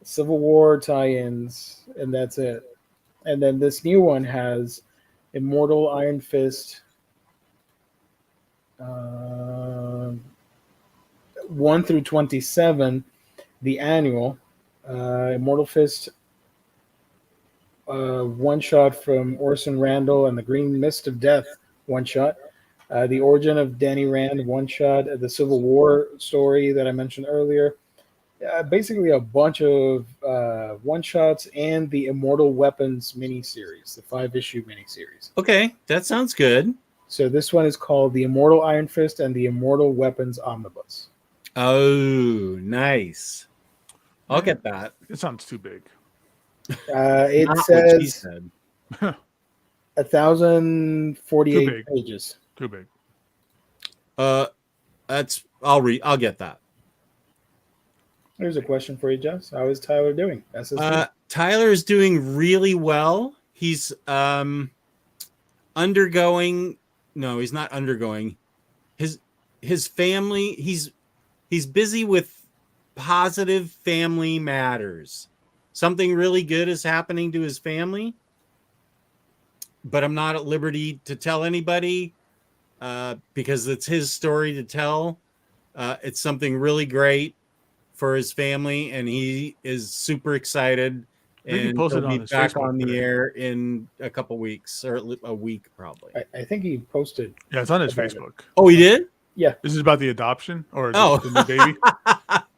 Civil War tie-ins, and that's it. And then this new one has Immortal Iron Fist 1 through 27, the annual, Immortal Fist one shot from Orson Randall and the Green Mist of Death one shot. The Origin of Danny Rand one shot, the Civil War story that I mentioned earlier. Basically, a bunch of one shots and the Immortal Weapons miniseries, the 5-issue miniseries. Okay, that sounds good. So this one is called the Immortal Iron Fist and the Immortal Weapons Omnibus. Oh, nice. I'll get that. It sounds too big. It Not what she says said. 1,048 pages. Too big. I'll get that. There's a question for you, Jess. How is Tyler doing? Tyler is doing really well. He's undergoing. No, he's not undergoing. His family. He's busy with positive family matters. Something really good is happening to his family, but I'm not at liberty to tell anybody because it's his story to tell. It's something really great for his family, and he is super excited. And he'll be back on the air in a couple weeks or a week, probably. I think he posted. Yeah, it's on his Facebook. Oh, he did? Yeah. This is about the adoption or the new baby?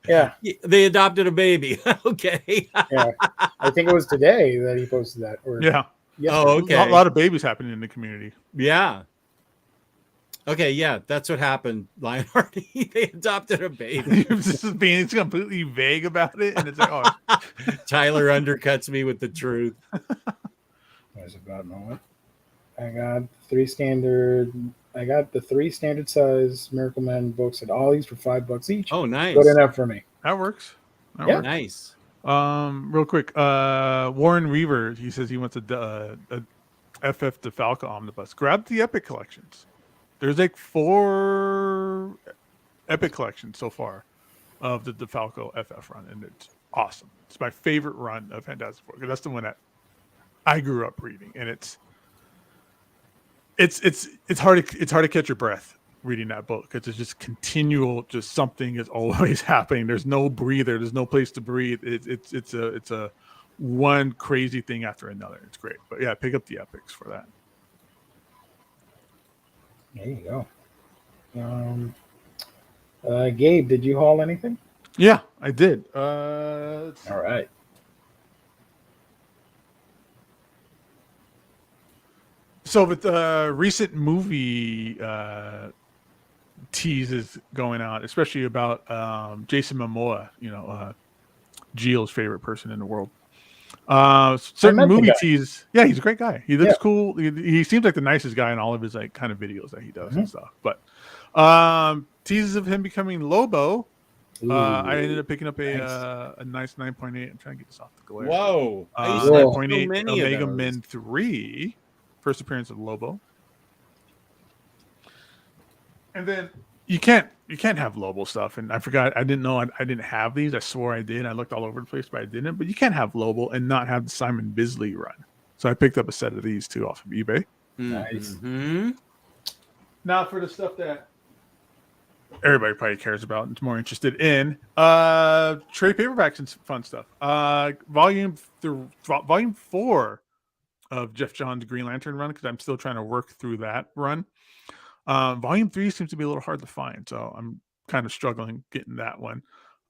Yeah. They adopted a baby. Okay. Yeah. I think it was today that he posted that. Or yeah. Oh, okay. A lot of babies happening in the community. Yeah. Okay, yeah, that's what happened, Lionheart. They adopted a baby. This is being completely vague about it, and it's like, oh, Tyler undercuts me with the truth. There's a bad moment. I got the 3 standard size Miracle Man books at Ollie's for $5 each. Oh, nice. Good enough for me. that works. That Yeah. works. Nice. Real quick, Warren Reaver, he says he wants a FF DeFalco omnibus. Grab the Epic collections. There's like 4 Epic collections so far of the DeFalco FF run, and it's awesome. It's my favorite run of Fantastic Four because that's the one that I grew up reading, and it's hard to catch your breath reading that book because it's just continual. Just something is always happening. There's no breather. There's no place to breathe. It's a one crazy thing after another. It's great. But yeah, pick up the Epics for that. There you go. Gabe, did you haul anything? Yeah, I did. All right. So with the recent movie teases going out, especially about Jason Momoa, Gio's favorite person in the world. Certain movie tease. Yeah, he's a great guy. He looks cool. He seems like the nicest guy in all of his like kind of videos that he does and stuff. But teases of him becoming Lobo. I ended up picking up a nice 9.8. I'm trying to get this off the glare. Whoa. 9.8 Omega Men 3. First appearance of Lobo. And then you can't have Lobo stuff. And I forgot, I didn't know I didn't have these. I swore I did. I looked all over the place, but I didn't. But you can't have Lobo and not have the Simon Bisley run. So I picked up a set of these too off of eBay. Nice. Mm-hmm. Now for the stuff that everybody probably cares about and is more interested in, trade paperbacks and fun stuff. Volume 4 of Jeff Johns' Green Lantern run, because I'm still trying to work through that run. Volume 3 seems to be a little hard to find, so I'm kind of struggling getting that one.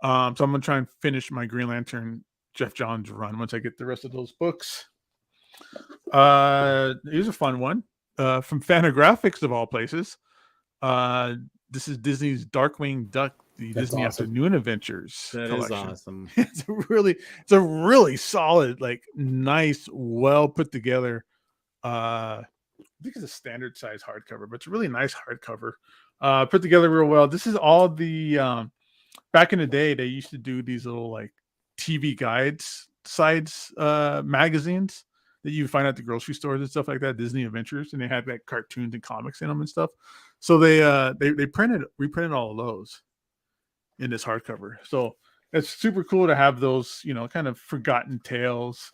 So I'm gonna try and finish my Green Lantern Jeff Johns run once I get the rest of those books. Here's a fun one from Fantagraphics of all places. This is Disney's Darkwing Duck, the That's Disney awesome. Afternoon Adventures That collection. is awesome. It's a really solid, like nice, well put together. I think it's a standard size hardcover, but it's a really nice hardcover. Put together real well. This is all the back in the day they used to do these little like TV guides sides magazines that you find at the grocery stores and stuff like that, Disney Adventures, and they had like cartoons and comics in them and stuff. So they reprinted all of those in this hardcover. So it's super cool to have those, you know, kind of forgotten tales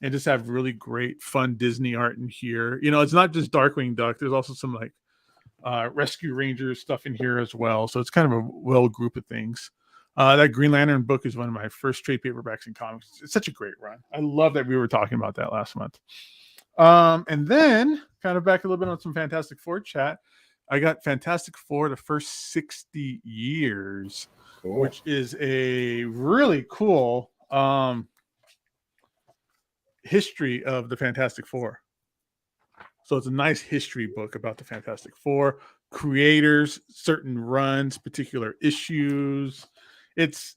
and just have really great fun Disney art in here. You know, it's not just Darkwing Duck. There's also some like Rescue Rangers stuff in here as well. So it's kind of a well group of things. That Green Lantern book is one of my first trade paperbacks in comics. It's such a great run. I love that we were talking about that last month. And then kind of back a little bit on some Fantastic Four chat. I got Fantastic Four the first 60 years, Cool. which is a really cool history of the Fantastic Four. So it's a nice history book about the Fantastic Four, creators, certain runs, particular issues. It's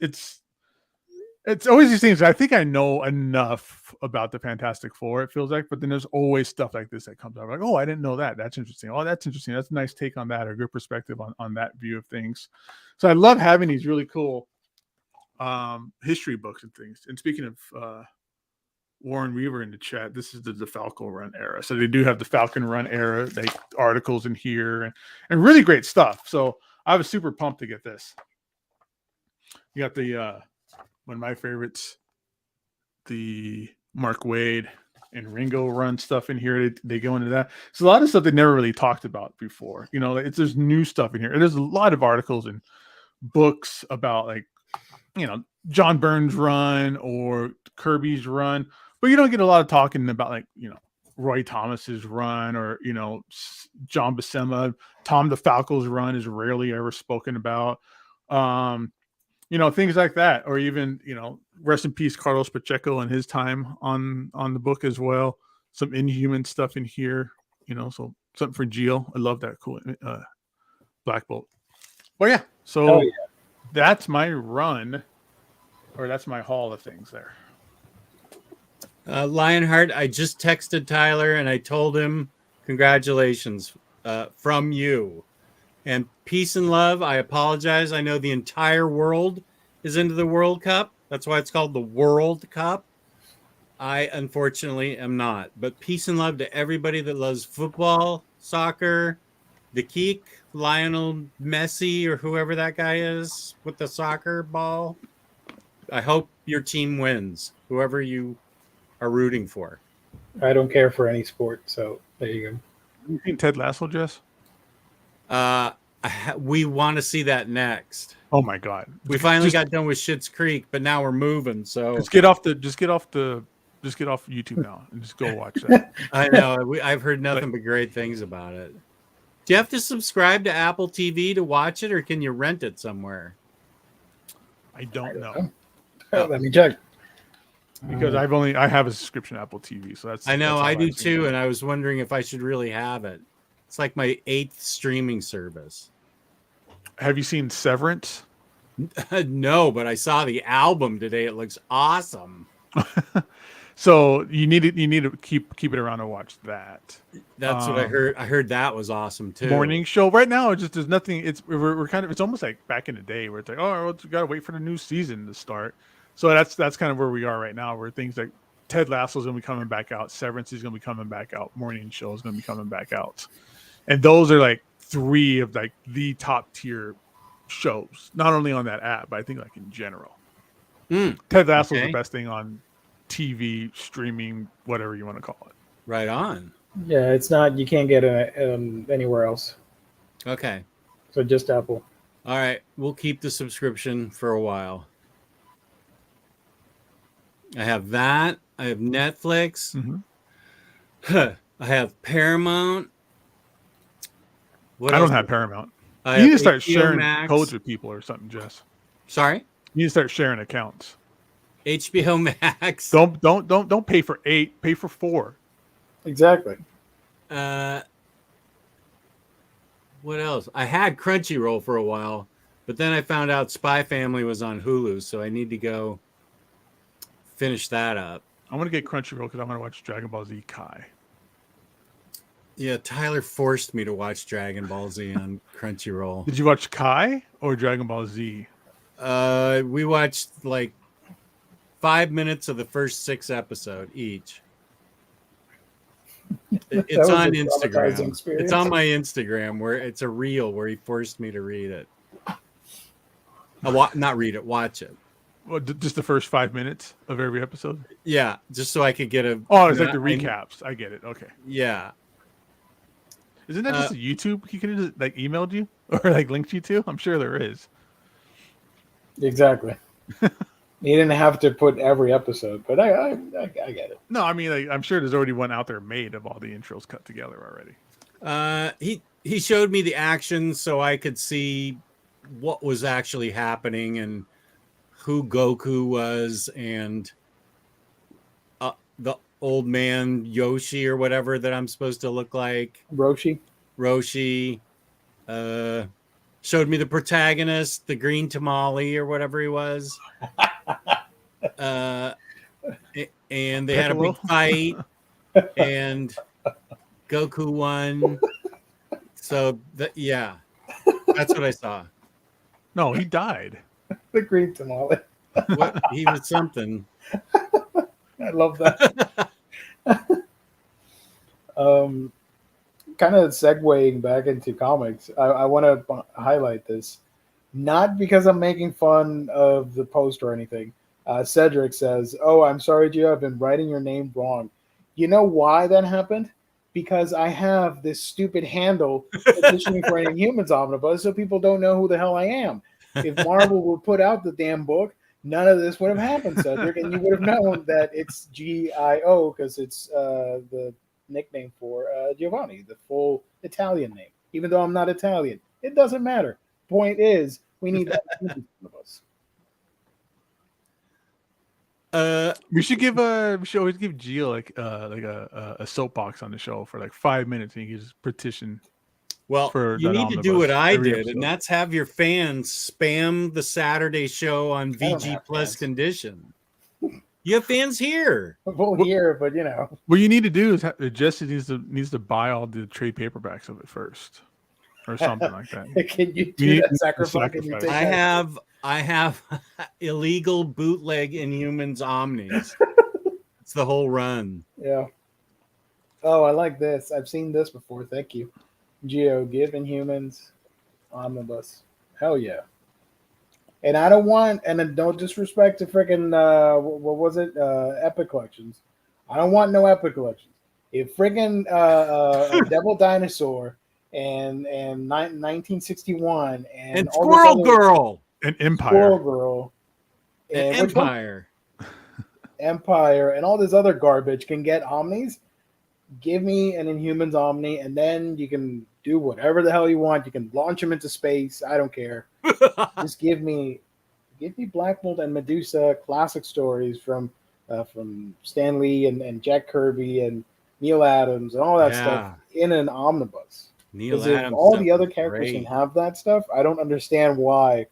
always these things. I think I know enough about the Fantastic Four, it feels like, but then there's always stuff like this that comes up. Like, oh, I didn't know that. That's interesting. Oh, that's interesting. That's a nice take on that, or good perspective on that view of things. So I love having these really cool history books and things. And speaking of Warren Weaver in the chat, this is the Falcon Run era. So they do have the Falcon Run era, like articles in here and really great stuff. So I was super pumped to get this. You got the one of my favorites, the Mark Waid and Ringo Run stuff in here. They go into that. So a lot of stuff they never really talked about before. You know, there's new stuff in here. There's a lot of articles and books about, like, you know, John Byrne's run or Kirby's run, but you don't get a lot of talking about, like, you know, Roy Thomas's run or, you know, John Buscema. Tom DeFalco's run is rarely ever spoken about. You know, things like that, or even, you know, rest in peace, Carlos Pacheco and his time on the book as well. Some Inhuman stuff in here, you know, so something for Geo. I love that cool Black Bolt. Well, yeah, so that's my run, or that's my haul of things there. Lionheart, I just texted Tyler and I told him congratulations from you. And peace and love. I apologize. I know the entire world is into the World Cup. That's why it's called the World Cup. I unfortunately am not. But peace and love to everybody that loves football, soccer, the Geek, Lionel Messi, or whoever that guy is with the soccer ball. I hope your team wins, whoever you are rooting for. I don't care for any sport, so there you go. You seen Ted Lasso, Jess? We want to see that next. Oh my God! We finally got done with Schitt's Creek, but now we're moving. So just get off YouTube now and just go watch that. I know I've heard nothing but great things about it. Do you have to subscribe to Apple TV to watch it, or can you rent it somewhere? I don't know. Let me check. Because I have a subscription to Apple TV, so that's. I know, that's I do too, and I was wondering if I should really have it. It's like my 8th streaming service. Have you seen Severance? No, but I saw the album today. It looks awesome. So you need to keep it around to watch that. That's what I heard. I heard that was awesome too. Morning show right now. Just there's nothing. We're kind of. It's almost like back in the day where it's like, oh, we gotta wait for the new season to start. So that's kind of where we are right now. Where things like Ted Lasso is gonna be coming back out, Severance is gonna be coming back out, Morning show is gonna be coming back out, and those are like 3 of like the top tier shows, not only on that app, but I think like in general. Ted Lasso's the best thing on TV, streaming, whatever you want to call it. Right on. Yeah, it's not. You can't get it anywhere else. Okay. So just Apple. All right. We'll keep the subscription for a while. I have that. I have Netflix. I have Paramount. What I else? don't have Paramount. I You need to have start HBO sharing Max. codes with people or something, Jess. Sorry? You need to start sharing accounts. HBO Max. Don't pay for 8. Pay for 4. Exactly. What else? I had Crunchyroll for a while, but then I found out Spy Family was on Hulu, so I need to go finish that up. I want to get Crunchyroll because I want to watch Dragon Ball Z Kai. Yeah, Tyler forced me to watch Dragon Ball Z on Crunchyroll. Did you watch Kai or Dragon Ball Z? We watched like 5 minutes of the first 6 episodes each. It's on Instagram. It's on my Instagram where it's a reel where he forced me to read it. Not read it, watch it. Well, just the first 5 minutes of every episode? Yeah, just so I could get a. Oh, it's like the recaps. I get it. Okay. Yeah. Isn't that just a YouTube? He could have just like emailed you or like linked you to. I'm sure there is. Exactly. You didn't have to put every episode, but I get it. No, I mean, like, I'm sure there's already one out there made of all the intros cut together already. He showed me the action so I could see what was actually happening and who Goku was and the old man Yoshi or whatever that I'm supposed to look like. Roshi. Showed me the protagonist, the green tamale or whatever he was. And they had a big fight and Goku won. So yeah, that's what I saw. No, he died. The green tamale. What? He was something. I love that. Kind of segueing back into comics, I want to highlight this, not because I'm making fun of the post or anything. Cedric says, "Oh, I'm sorry, Gio, I've been writing your name wrong." You know why that happened? Because I have this stupid handle petitioning for an Inhumans Omnibus, so people don't know who the hell I am. If Marvel would put out the damn book, none of this would have happened, Cedric, and you would have known that it's Gio because it's the nickname for Giovanni, the full Italian name. Even though I'm not Italian, it doesn't matter. Point is, we need that of us. We should always give Gio like a soapbox on the show for like 5 minutes, and he can just petition. Well, for you need to do what I did, episode. and that's have your fans spam the Saturday show on VG Plus fans. Condition. You have fans here. Well, here, but you know. What you need to do is Jesse needs to buy all the trade paperbacks of it first, or something like that. Can you do that sacrifice? I have illegal bootleg Inhumans Omnis. It's the whole run. Yeah. Oh, I like this. I've seen this before. Thank you. Gio, give Inhumans Omnibus. Hell yeah. And I don't want, and no disrespect to freaking, what was it? Epic Collections. I don't want no Epic Collections. If freaking Devil Dinosaur and 1961 and Squirrel Girl and Empire. Squirrel Girl and Empire. Empire and all this other garbage can get Omnis, give me an Inhumans Omni, and then you can do whatever the hell you want. You can launch them into space. I don't care. Just give me Black Bolt and Medusa classic stories from Stan Lee and Jack Kirby and Neil Adams and all that stuff in an omnibus. Neil Adams. If all the other characters can have that stuff, I don't understand why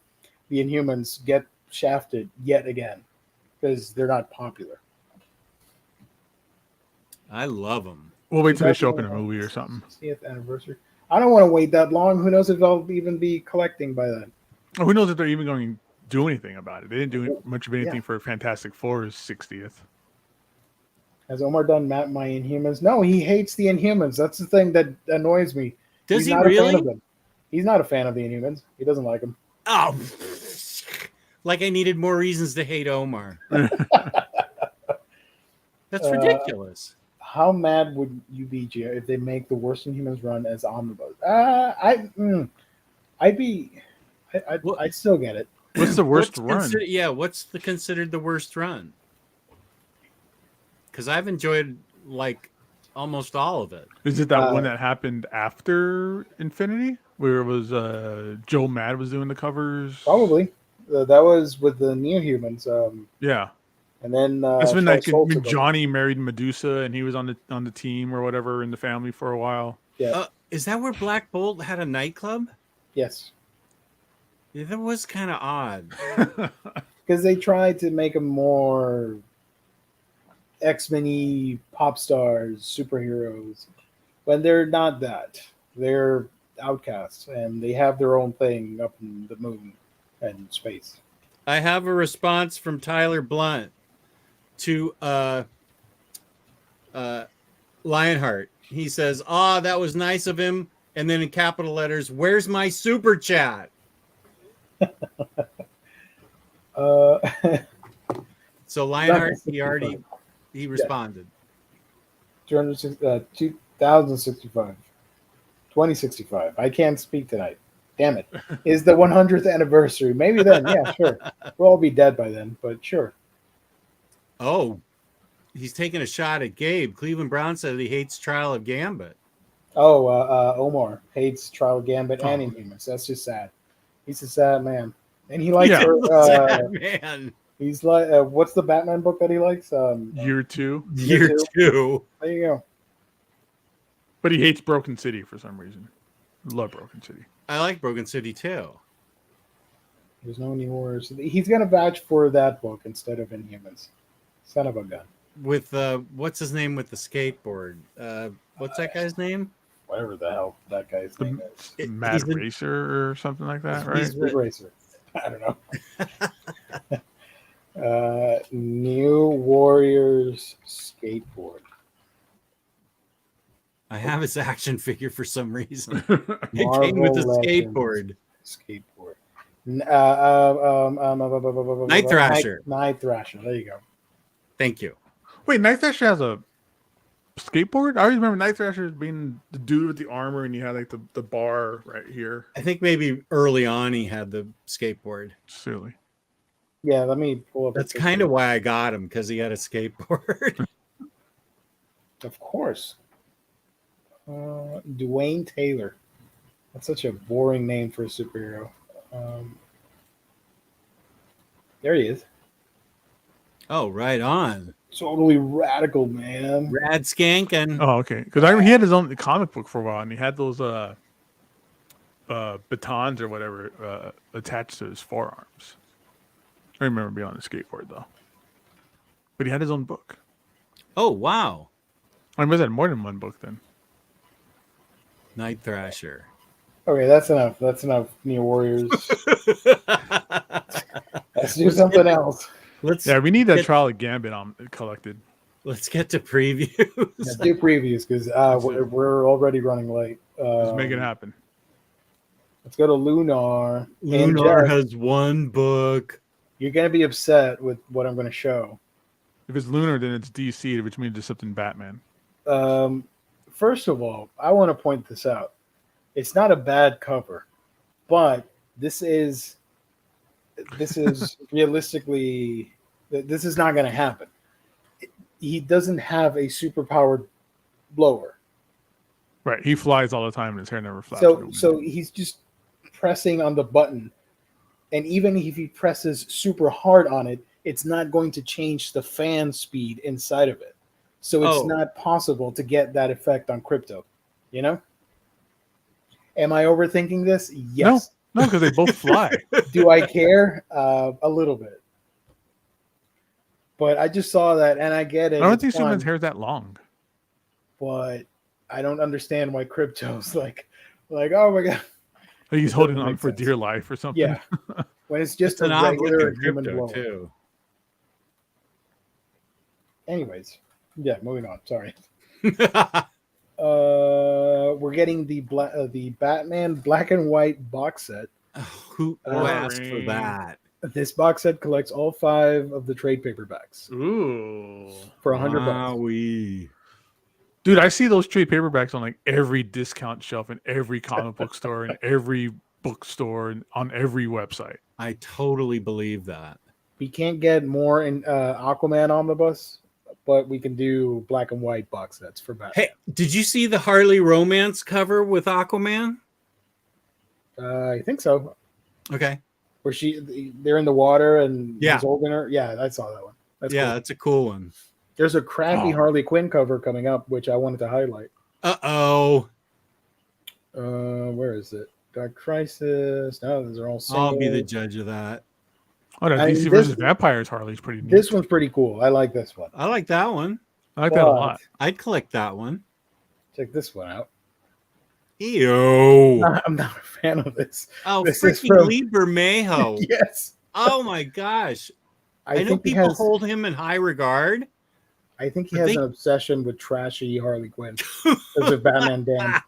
the Inhumans get shafted yet again, because they're not popular. I love them. We'll wait till they show up in a movie or something. 60th anniversary. I don't want to wait that long. Who knows if I'll even be collecting by then? Oh, who knows if they're even going to do anything about it? They didn't do much of anything for Fantastic Four's 60th. Has Omar done my Inhumans? No, he hates the Inhumans. That's the thing that annoys me. Does He's he not a fan really? of them. He's not a fan of the Inhumans. He doesn't like them. Oh, like I needed more reasons to hate Omar. That's ridiculous. How mad would you be, Gio, if they make the Worst Inhumans run as Omnibus? I'd still get it. What's the worst run? What's considered the worst run? Because I've enjoyed like almost all of it. Is it that one that happened after Infinity, where it was Joe Mad was doing the covers? Probably. That was with the Neo-Humans. Yeah. And then that's when like when Johnny married Medusa and he was on the team or whatever in the family for a while. Yeah. Is that where Black Bolt had a nightclub? Yes. Yeah, that was kind of odd. Because they tried to make them more X-Men-y pop stars, superheroes, when they're not that. They're outcasts and they have their own thing up in the moon and space. I have a response from Tyler Blunt to Lionheart. He says, that was nice of him. And then in capital letters, where's my super chat? So Lionheart, he responded. 2065. 2065. I can't speak tonight. Damn it. Is the 100th anniversary. Maybe then. Yeah, sure. We'll all be dead by then, but sure. Oh, he's taking a shot at Gabe. Cleveland Brown said he hates Trial of Gambit. Oh, Omar hates Trial of Gambit and Inhumans. That's just sad. He's a sad man. And he likes sad man. He's like, what's the Batman book that he likes? Year 2. Year 2. There you go. But he hates Broken City for some reason. Love Broken City. I like Broken City too. There's no New Horrors. He's gonna vouch for that book instead of Inhumans. Son of a gun. With what's his name with the skateboard? What's that guy's name? Whatever the hell that guy's name is. Mad Racer or something like that, right? He's Mad Racer. I don't know. New Warriors skateboard. I have his action figure for some reason. It Marvel came with a Legends skateboard. Skateboard. Night Thrasher. Night Thrasher. There you go. Thank you. Wait, Night Thrasher has a skateboard? I always remember Night Thrasher as being the dude with the armor and he had like the bar right here. I think maybe early on he had the skateboard. Silly. Yeah, let me pull up. That's kind of why I got him, because he had a skateboard. Of course. Dwayne Taylor. That's such a boring name for a superhero. There he is. Oh, right on. Totally radical, man. Rad skankin'. Oh, okay. Because he had his own comic book for a while and he had those batons or whatever attached to his forearms. I remember being on a skateboard though. But he had his own book. Oh, wow. I must have more than one book then. Night Thrasher. Okay, that's enough. That's enough, New Warriors. Let's do something else. We need that Trial of Gambit collected. Let's get to previews. Let's do previews because we're already running late. Let's make it happen. Let's go to Lunar. Lunar has one book. You're going to be upset with what I'm going to show. If it's Lunar, then it's DC, which means it's something Batman. First of all, I want to point this out. It's not a bad cover, but this is realistically, this is not going to happen. He doesn't have a superpowered blower. Right. He flies all the time and his hair never flies. So he's just pressing on the button. And even if he presses super hard on it, it's not going to change the fan speed inside of it. So it's not possible to get that effect on Crypto. You know? Am I overthinking this? Yes. No, because they both fly. Do I care? A little bit. But I just saw that and I get it. I don't think someone's hair is that long. But I don't understand why Crypto's like, oh my God. He's holding on for dear life or something. Yeah. When it's just a regular human blower. Too. Anyways. Yeah, moving on. Sorry. We're getting the Batman black and white box set. Who asked for that? This box set collects all 5 of the trade paperbacks Ooh. for $100. Wowee. Dude, I see those trade paperbacks on like every discount shelf in every comic book store and every bookstore and on every website. I totally believe that. We can't get more in Aquaman Omnibus, but we can do black and white box sets for Batman. Hey, did you see the Harley romance cover with Aquaman? I think so. Okay. Where they're in the water and Yeah. he's holding her. Yeah, I saw that one. That's cool. That's a cool one. There's a crappy Harley Quinn cover coming up, which I wanted to highlight. Uh-oh. Where is it? Dark Crisis. No, those are all singles. I'll be the judge of that. Oh, that DC versus Vampires Harley's pretty neat. This one's pretty cool. I like this one. I like that one. I like that a lot. I'd collect that one. Check this one out. Ew. I'm not a fan of this. Oh, this is freaking from... Lee Bermejo. Yes. Oh my gosh. I know people hold him in high regard. I think he has an obsession with trashy Harley Quinn because of Batman Dan.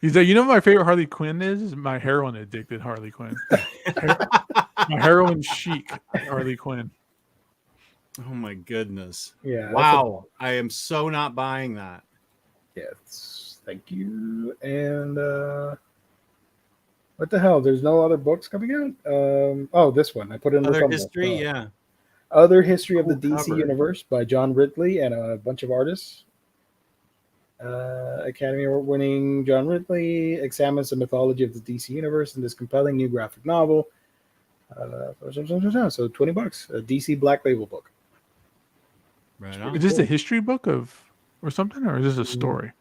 He's like, you know what my favorite Harley Quinn is my heroin addicted Harley Quinn. My heroin chic Harley Quinn. Oh my goodness. Yeah. Wow. I am so not buying that. Yes. Thank you. And what the hell? There's no other books coming out? This one. I put it in Other history, yeah. Other History of the DC cover. Universe by John Ridley and a bunch of artists. Academy Award winning John Ridley examines the mythology of the DC Universe in this compelling new graphic novel. So $20, a DC Black Label book. Right on. Is this a history book or something, or is this a story?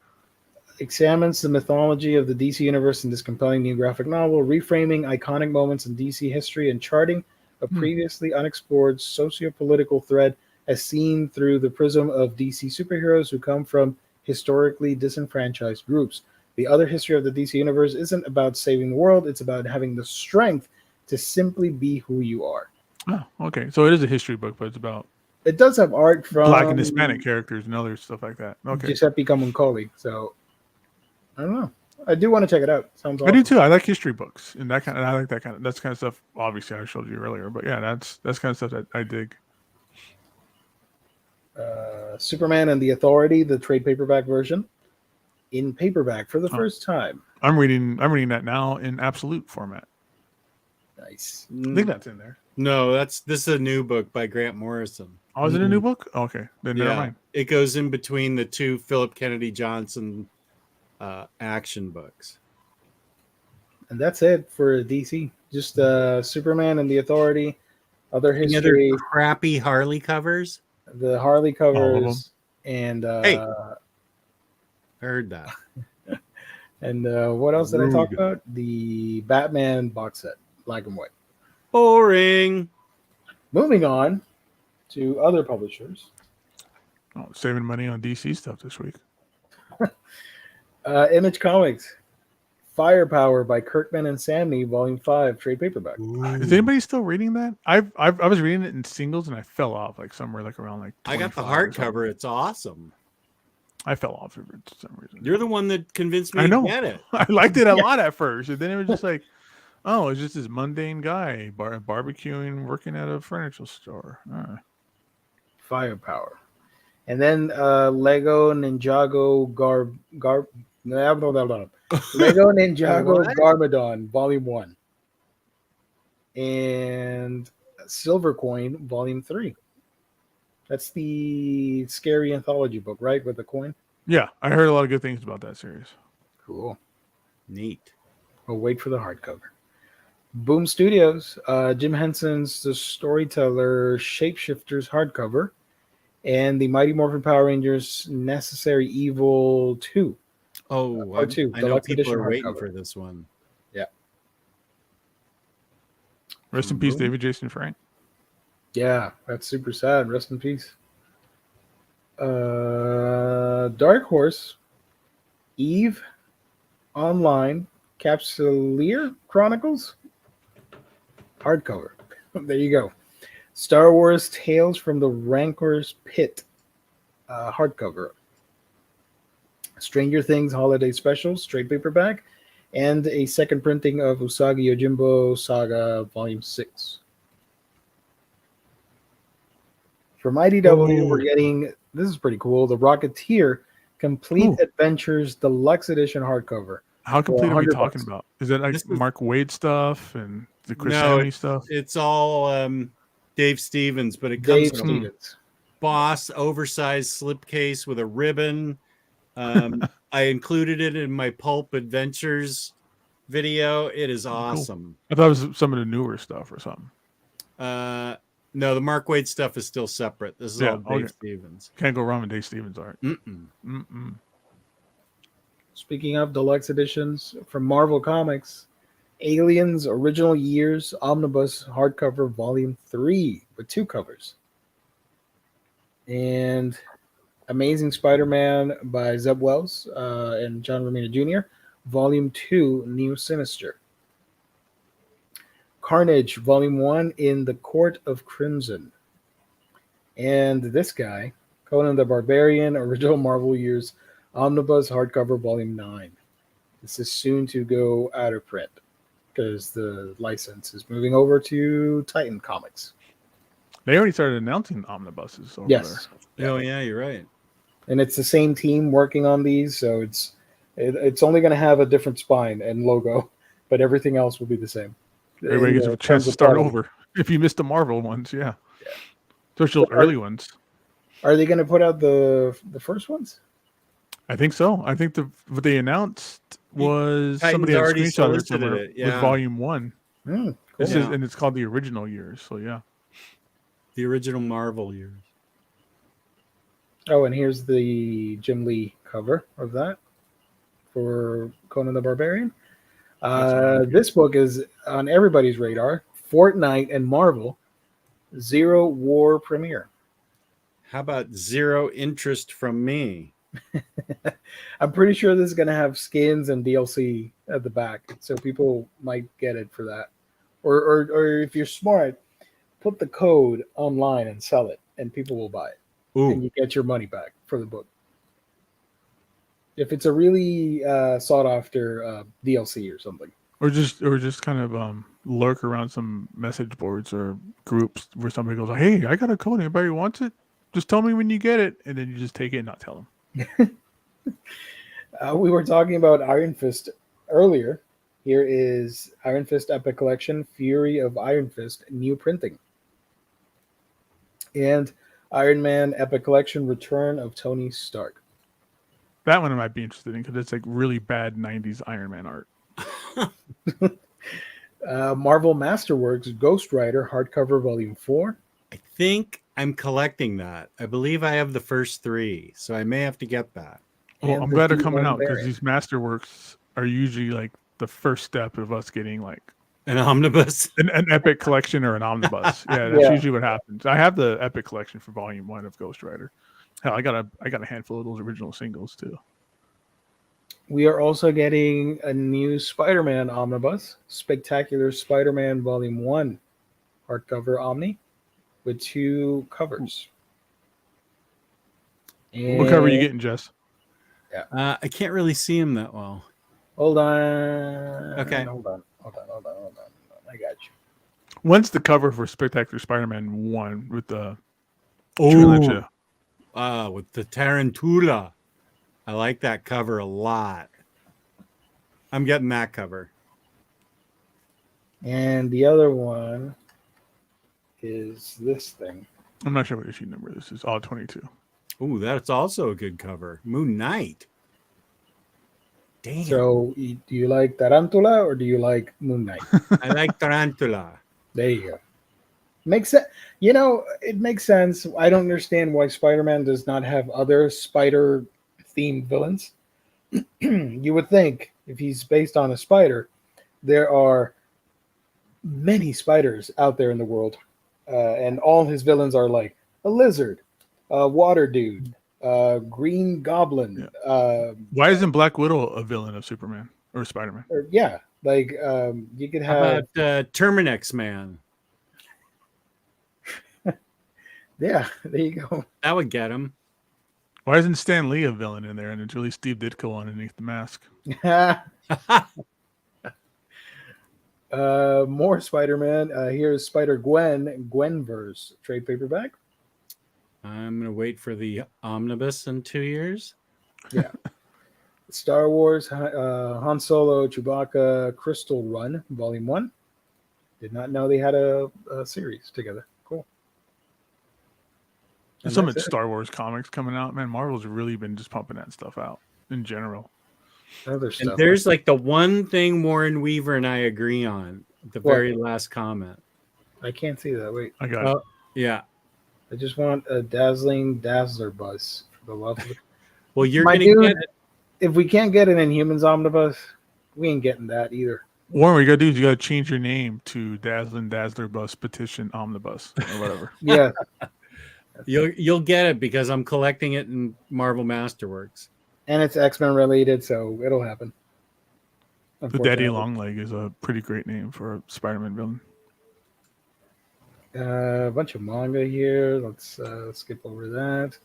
Examines the mythology of the DC Universe in this compelling new graphic novel, reframing iconic moments in DC history and charting a previously unexplored socio-political thread as seen through the prism of DC superheroes who come from historically disenfranchised groups. The other history of the DC Universe isn't about saving the world, it's about having the strength to simply be who you are. Oh, okay. So it is a history book, but it's about... It does have art from... Black and Hispanic characters and other stuff like that. Okay. Giuseppe Camuncoli. So, I don't know. I do want to check it out. Sounds awesome. I do too. I like history books and that kind of. I like that kind of. That's kind of stuff. Obviously, I showed you earlier, but yeah, that's kind of stuff that I dig. Superman and the Authority, the trade paperback version, in paperback for the first time. I'm reading that now in absolute format. Nice. I think that's in there. No, this is a new book by Grant Morrison. Oh, is it a new book? Okay, then never mind. It goes in between the two Philip Kennedy Johnson action books. And that's it for DC. Just Superman and the Authority, other Any history, other crappy Harley covers. the Harley covers, and Hey, heard that. and what else did I talk about? The Batman box set, black and white. Boring. Moving on to other publishers. Oh, saving money on DC stuff this week. Image Comics, Firepower by Kirkman and Samney, Volume 5, trade paperback. Is anybody still reading that? I was reading it in singles and I fell off like somewhere like around like. I got the 25 or something. hardcover. It's awesome. I fell off of it for some reason. You're the one that convinced me I know. to get it. I liked it a lot at first, and then it was just like, oh, it's just this mundane guy barbecuing, working at a furniture store. Firepower. And then Lego Ninjago Lego Ninjago Garmadon, Volume 1. And Silver Coin, Volume 3. That's the scary anthology book, right? With the coin? Yeah, I heard a lot of good things about that series. Cool. Neat. We'll wait for the hardcover. Boom Studios, Jim Henson's The Storyteller Shapeshifters hardcover, and the Mighty Morphin Power Rangers Necessary Evil 2. Oh, Part 2, I know deluxe people edition are waiting hardcover. for this one. Yeah. Rest in peace, David Jason Frank. Yeah, that's super sad. Rest in peace. Dark Horse, Eve Online, Capsuleer Chronicles, hardcover. There you go. Star Wars Tales from the Rancor's Pit, hardcover. Stranger Things Holiday Special, straight paperback, and a second printing of Usagi Yojimbo Saga Volume 6. From IDW, we're getting, this is pretty cool, the Rocketeer Complete Adventures Deluxe Edition hardcover. How complete are we $100. talking about? Is that like Mark Wade stuff and the Chris No, Samney stuff? It's all Dave Stevens, but it Dave comes in Stevens. boss oversized slipcase with a ribbon. I included it in my Pulp Adventures video. It is awesome. Cool. I thought it was some of the newer stuff or something. No, the Mark Wade stuff is still separate. This is all Dave Stevens. Can't go wrong with Dave Stevens art. Speaking of deluxe editions from Marvel Comics, Aliens Original Years Omnibus Hardcover Volume 3 with 2 covers. And Amazing Spider-Man by Zeb Wells and John Romita Jr. Volume 2, New Sinister. Carnage Volume 1 in the Court of Crimson. And this guy, Conan the Barbarian, Original Marvel Years Omnibus Hardcover Volume 9. This is soon to go out of print because the license is moving over to Titan Comics. They already started announcing omnibuses over there. Oh, yeah, you're right. And it's the same team working on these, so it's only going to have a different spine and logo, but everything else will be the same. Everybody gets a chance to start over. If you missed the Marvel ones, yeah. Especially the early ones. Are they going to put out the first ones? I think so. I think what they announced was somebody had a screenshot of it with Volume 1. Cool. And it's called the Original Years, so yeah. The original Marvel years. Oh, and here's the Jim Lee cover of that for Conan the Barbarian. This book is on everybody's radar. Fortnite and Marvel Zero War premiere. How about zero interest from me? I'm pretty sure this is going to have skins and DLC at the back, so people might get it for that. Or if you're smart, put the code online and sell it, and people will buy it. Ooh. And you get your money back for the book. If it's a really sought after DLC or something. Or just kind of lurk around some message boards or groups where somebody goes, "Hey, I got a code. Anybody wants it? Just tell me when you get it," and then you just take it and not tell them. We were talking about Iron Fist earlier. Here is Iron Fist Epic Collection, Fury of Iron Fist, new printing. And Iron Man Epic Collection, Return of Tony Stark. That one I might be interested in because it's like really bad 90s Iron Man art. Marvel Masterworks Ghost Rider hardcover volume 4. I think I'm collecting that. I believe I have the first 3, so I may have to get that. Well, I'm glad they're coming out because these Masterworks are usually like the first step of us getting like an omnibus, an epic collection or an omnibus. Yeah, that's usually what happens. I have the epic collection for volume 1 of Ghost Rider. Hell, I got a handful of those original singles too. We are also getting a new Spider-Man omnibus, Spectacular Spider-Man Volume 1, hardcover Omni, with 2 covers. And what cover are you getting, Jess? Yeah, I can't really see him that well. Hold on. Okay. Hold on. I got you. When's the cover for Spectacular Spider-Man 1 with the with the Tarantula? I like that cover a lot. I'm getting that cover. And the other one is this thing. I'm not sure what issue number this is. All 22. Ooh, that's also a good cover. Moon Knight. Damn. So, do you like Tarantula or do you like Moon Knight? I like Tarantula. There you go. Makes sense. You know, it makes sense. I don't understand why Spider-Man does not have other spider-themed villains. You would think if he's based on a spider, there are many spiders out there in the world, and all his villains are like a lizard, a water dude, Green Goblin. Yeah. Why isn't Black Widow a villain of Superman or Spider-Man? You could have. How about Terminex Man? Yeah, there you go. That would get him. Why isn't Stan Lee a villain in there and it's really Steve Ditko underneath the mask? More Spider-Man. Here's Spider-Gwen, Gwenverse trade paperback. I'm gonna wait for the omnibus in 2 years. Yeah. Star Wars, Han Solo, Chewbacca, Crystal Run, Volume 1. Did not know they had a series together. Cool. There's so much Star Wars comics coming out, man. Marvel's really been just pumping that stuff out in general. Other stuff. And there's like the one thing Warren Weaver and I agree on. The very last comment. I can't see that. Wait. I got it. Yeah. I just want a dazzling Dazzler bus for the love of it. Well, you're My gonna dude, get it. If we can't get an Inhumans omnibus, we ain't getting that either. Warren, what you gotta do is you gotta change your name to Dazzling Dazzler Bus Petition Omnibus or whatever. Yeah. You'll get it because I'm collecting it in Marvel Masterworks. And it's X-Men related, so it'll happen. The Daddy Longleg is a pretty great name for a Spider-Man villain. A bunch of manga here. Let's skip over that.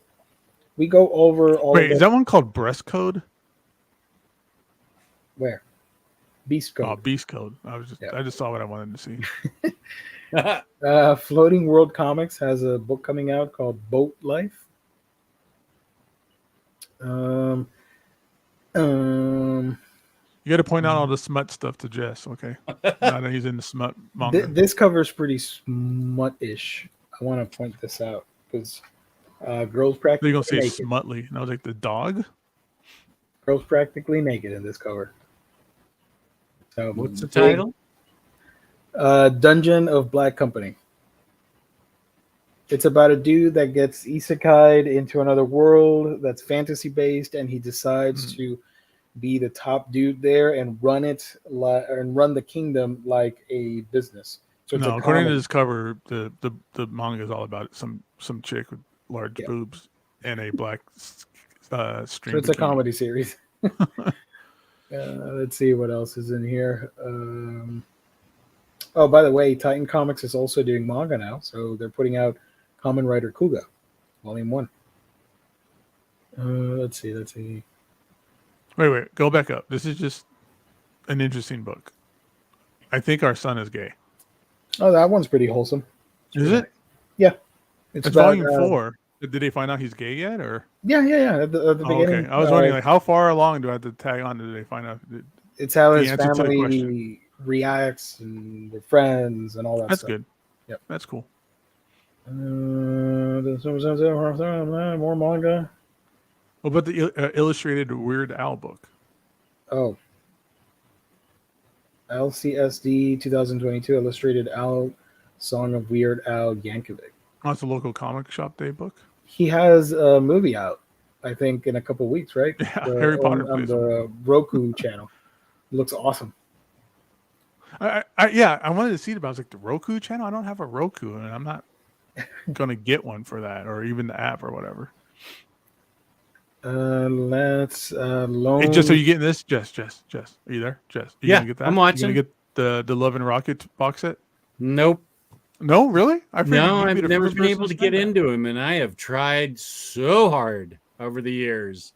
We go over all. Wait, is that one called Breast Code? Where? Beast Code. Oh, Beast Code. I just saw what I wanted to see. Floating World Comics has a book coming out called Boat Life. You got to point out all the smut stuff to Jess, okay? Now that he's in the smut manga. This cover is pretty smut-ish. I want to point this out because girls practically. They're gonna say naked. smutly, and I was like, the dog. Girls practically naked in this cover. So What's the title? Dungeon of Black Company. It's about a dude that gets isekai'd into another world that's fantasy based, and he decides to be the top dude there and run the kingdom like a business. So No, according to this cover, the manga is all about it. Some chick with large boobs and a black string. So it's a comedy series. Let's see what else is in here. Oh, by the way, Titan Comics is also doing manga now, so they're putting out Kamen Rider Kuga, Volume 1. Let's see. Wait, go back up. This is just an interesting book. I think our son is gay. Oh, that one's pretty wholesome. Is it? Yeah. It's about, volume 4. Did they find out he's gay yet, or? Yeah. At the beginning. Okay. I was wondering, like, how far along do I have to tag on? Did they find out? It's how his family reacts and their friends and all that. That's stuff. good. Yep, that's cool. More manga. What about the illustrated Weird Al book? Oh. LCSD 2022 Illustrated Al Song of Weird Al Yankovic. Oh, it's a local comic shop day book. He has a movie out, I think, in a couple weeks, right? Yeah, Harry Potter on the Roku channel. It looks awesome. I wanted to see it, but I was like, the Roku channel? I don't have a Roku, and I'm not going to get one for that, or even the app or whatever. Let's Hey, Jess, are you getting this? Jess, are you there? Jess, are you gonna get that? I'm watching. You gonna get the Love and Rocket box set? Nope. No, really? I've never been able to get into him, and I have tried so hard over the years,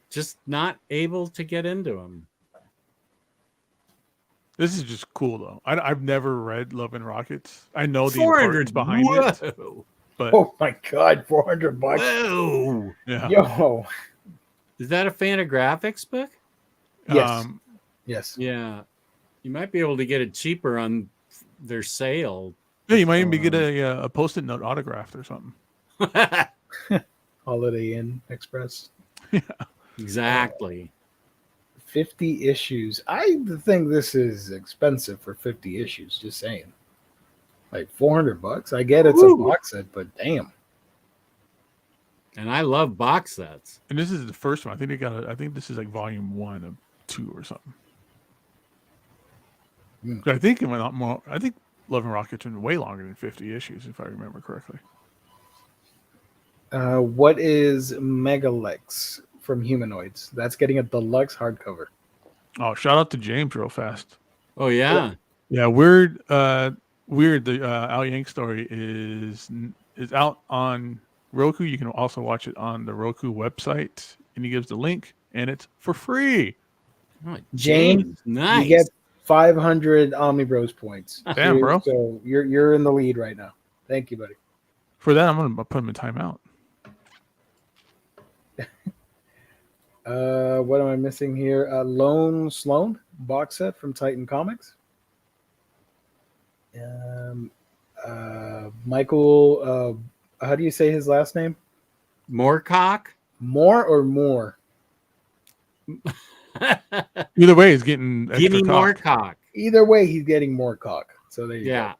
just not able to get into him. This is just cool, though. I've never read Love and Rockets. I know the importance behind it. But oh my God, $400. Whoa! Yeah. Yo, is that a Fantagraphics book? Yes. Yes. Yeah, you might be able to get it cheaper on their sale. Yeah, you might even get a Post-it note autographed or something. Holiday Inn Express. Yeah, exactly. 50 issues. I think this is expensive for 50 issues. Just saying. Like $400. I get it's a box set, but damn. And I love box sets. and this is the first one. I think I think this is like volume 1 of 2 or something. I think it went out more. I think Love and Rockets went way longer than 50 issues, if I remember correctly. What is Megalex from Humanoids? That's getting a deluxe hardcover. Oh, shout out to James real fast. Oh yeah. Yeah, Weird. The Al Yank story is out on Roku. You can also watch it on the Roku website, and he gives the link, and it's for free. Oh, James, James, nice. You get 500 Omnibros points. Damn, bro. So you're in the lead right now. Thank you, buddy. For that, I'm gonna put him in timeout. What am I missing here? Lone Sloan box set from Titan Comics. Michael, how do you say his last name? Moorcock. More or more? Either way, he's getting extra Give me cock. Moorcock. Either way, he's getting more cock. So there you Yeah.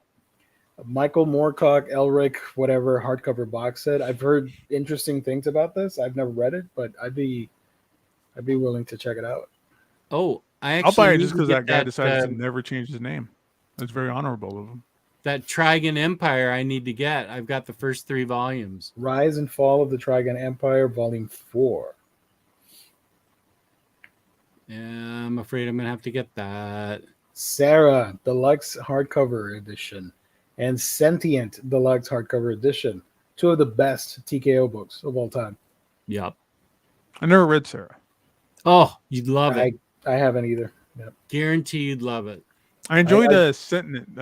go. Michael Moorcock, Elric, whatever hardcover box set. I've heard interesting things about this. I've never read it, but I'd be willing to check it out. Oh, I'll buy it need just to because get that guy decided to never change his name. That's very honorable of him. that Trigon Empire I need to get. I've got the first 3 volumes. Rise and Fall of the Trigon Empire, Volume 4. Yeah, I'm afraid I'm gonna have to get that. Sarah Deluxe Hardcover Edition and Sentient Deluxe Hardcover Edition. 2 of the best TKO books of all time. Yep. I never read Sarah. Oh, you'd love it. I haven't either. Yep. Guarantee you'd love it. I enjoyed Sentient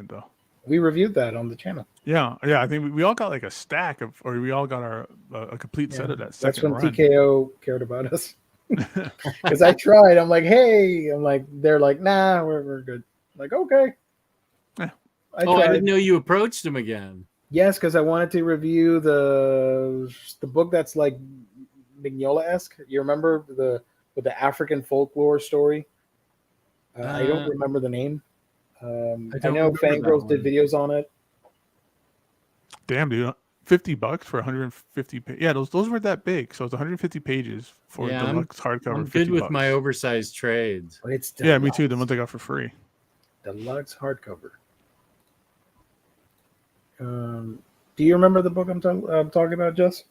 though. We reviewed that on the channel. Yeah. I think we all got like a stack of, or we all got our a complete set of that That's second when run. TKO cared about us. Because I tried. I'm like, hey. I'm like, they're like, nah, we're good. I'm like, okay. Yeah. I I didn't know you approached him again. Yes, because I wanted to review the book that's like Mignola-esque. You remember with the African folklore story? I don't remember the name. I know Fangirls did videos on it. Damn, dude. $50 for 150 pages. Yeah, those weren't that big. So it's 150 pages for deluxe hardcover. I'm good with my oversized trades. But it's yeah, me too. The ones I got for free. Deluxe hardcover. Do you remember the book I'm talking about, Jess?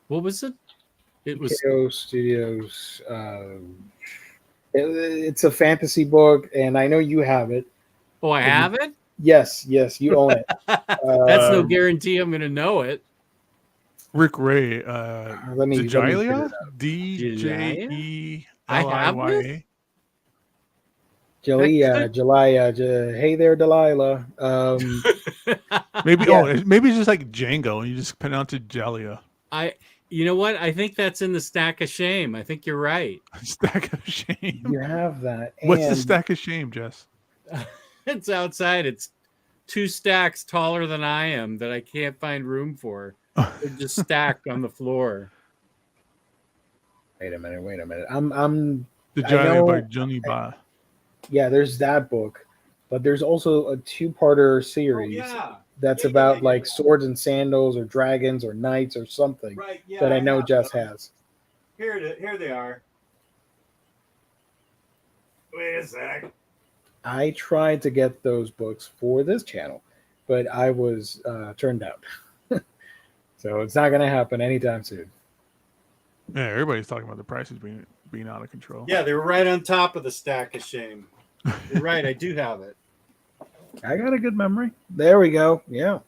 What was it? It was TKO Studios. It's a fantasy book, and I know you have it. Oh, I have it? Yes, you own it. That's no guarantee I'm going to know it. Rick Ray. Let me Djeliya? DJELIYA. Djeliya. Hey there, Delilah. Maybe yeah. maybe it's just like Django, and you just pronounce it Djeliya. You know what? I think that's in the stack of shame. I think you're right. Stack of shame. You have that. What's the stack of shame, Jess? It's outside. It's 2 stacks taller than I am that I can't find room for. They're just stacked on the floor. Wait a minute. I'm The Djeliya by Johnny Ba. Yeah, there's that book, but there's also a 2-parter series that's about like swords and sandals or dragons or knights or something that I know Jess has. Here they are. Wait a sec. I tried to get those books for this channel, but I was turned down. So it's not going to happen anytime soon. Yeah, everybody's talking about the prices being out of control. Yeah, they were right on top of the stack of shame. You're right. I do have it. I got a good memory. There we go. Yeah.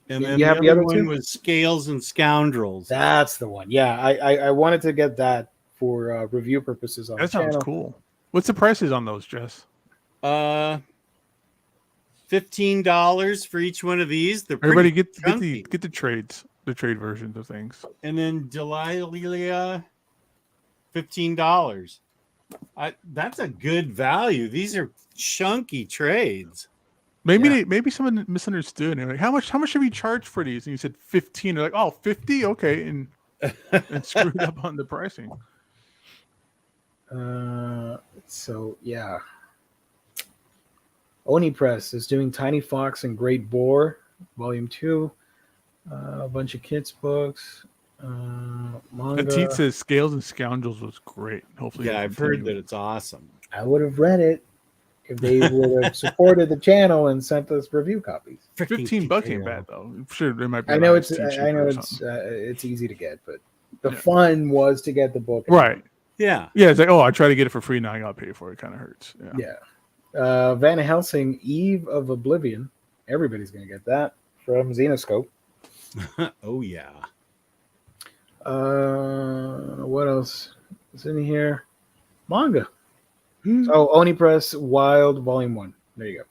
And then you have the other one two? was Scales and Scoundrels. That's the one. Yeah, I wanted to get that for review purposes on That the sounds channel. cool. What's the prices on those, Jess? $15 for each one of these. They're Everybody pretty get chunky. the trades, the trade versions of things. And then Delilah, $15. That's a good value. These are chunky trades. Maybe someone misunderstood. And like, how much have you charged for these? And you said 15. They're like, oh, 50? Okay, and screwed up on the pricing. So yeah. Oni Press is doing Tiny Fox and Great Boar, Volume 2. A bunch of kids' books. Manga. Petite says Scales and Scoundrels was great. Hopefully, Yeah, I've heard that it's awesome. I would have read it if they would have supported the channel and sent us review copies. $15 ain't bad though. I'm sure there might be. I know it's easy to get, but the fun was to get the book. Right. Yeah. Yeah, it's like, oh, I try to get it for free, now I gotta pay for it. It kind of hurts. Yeah. Van Helsing, Eve of Oblivion. Everybody's gonna get that from Xenoscope. Oh yeah. What else is in here? Manga. Hmm. Oh, Omnibus Wild Volume 1. There you go.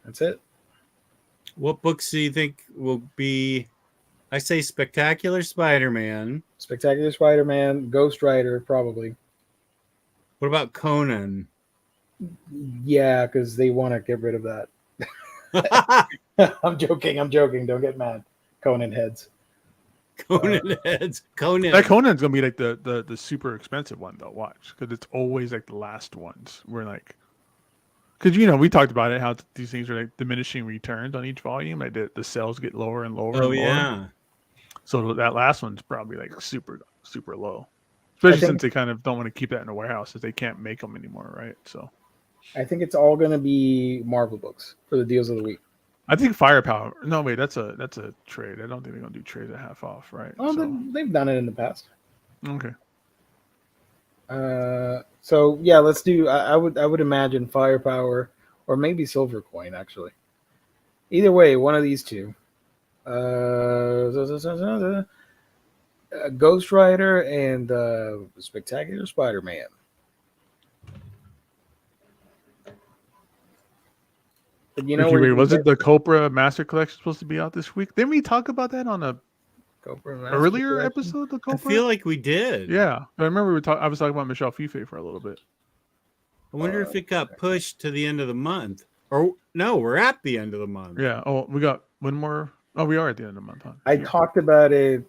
That's it. What books do you think will be? I say Spectacular Spider-Man. Spectacular Spider-Man, Ghost Rider, probably. What about Conan? Yeah, because they want to get rid of that. I'm joking. Don't get mad. Conan heads. Conan heads. Conan. That Conan's gonna be like the super expensive one though. Watch, because it's always like the last ones. We're like, because we talked about it, how these things are like diminishing returns on each volume. Like the sales get lower and lower. Oh and lower. yeah. So that last one's probably like super low, especially think- since they kind of don't want to keep that in a warehouse, as they can't make them anymore, right? So I think it's all going to be Marvel books for the deals of the week. I think Firepower. No, wait, that's a trade. I don't think they're gonna do trades at half off, right? Oh, So, they've done it in the past. okay. So yeah, let's do. I would imagine Firepower or maybe Silver Coin actually. Either way, one of these two. Ghost Rider and Spectacular Spider-Man. But Wait, was it the Copra Master Collection supposed to be out this week? Didn't we talk about that on a earlier episode? The I Copra. feel like we did. Yeah, I remember I was talking about Michelle Fife for a little bit. I wonder if it got pushed to the end of the month. Or no, we're at the end of the month. Yeah. Oh, we got one more. Oh, we are at the end of the month. Huh? I talked about it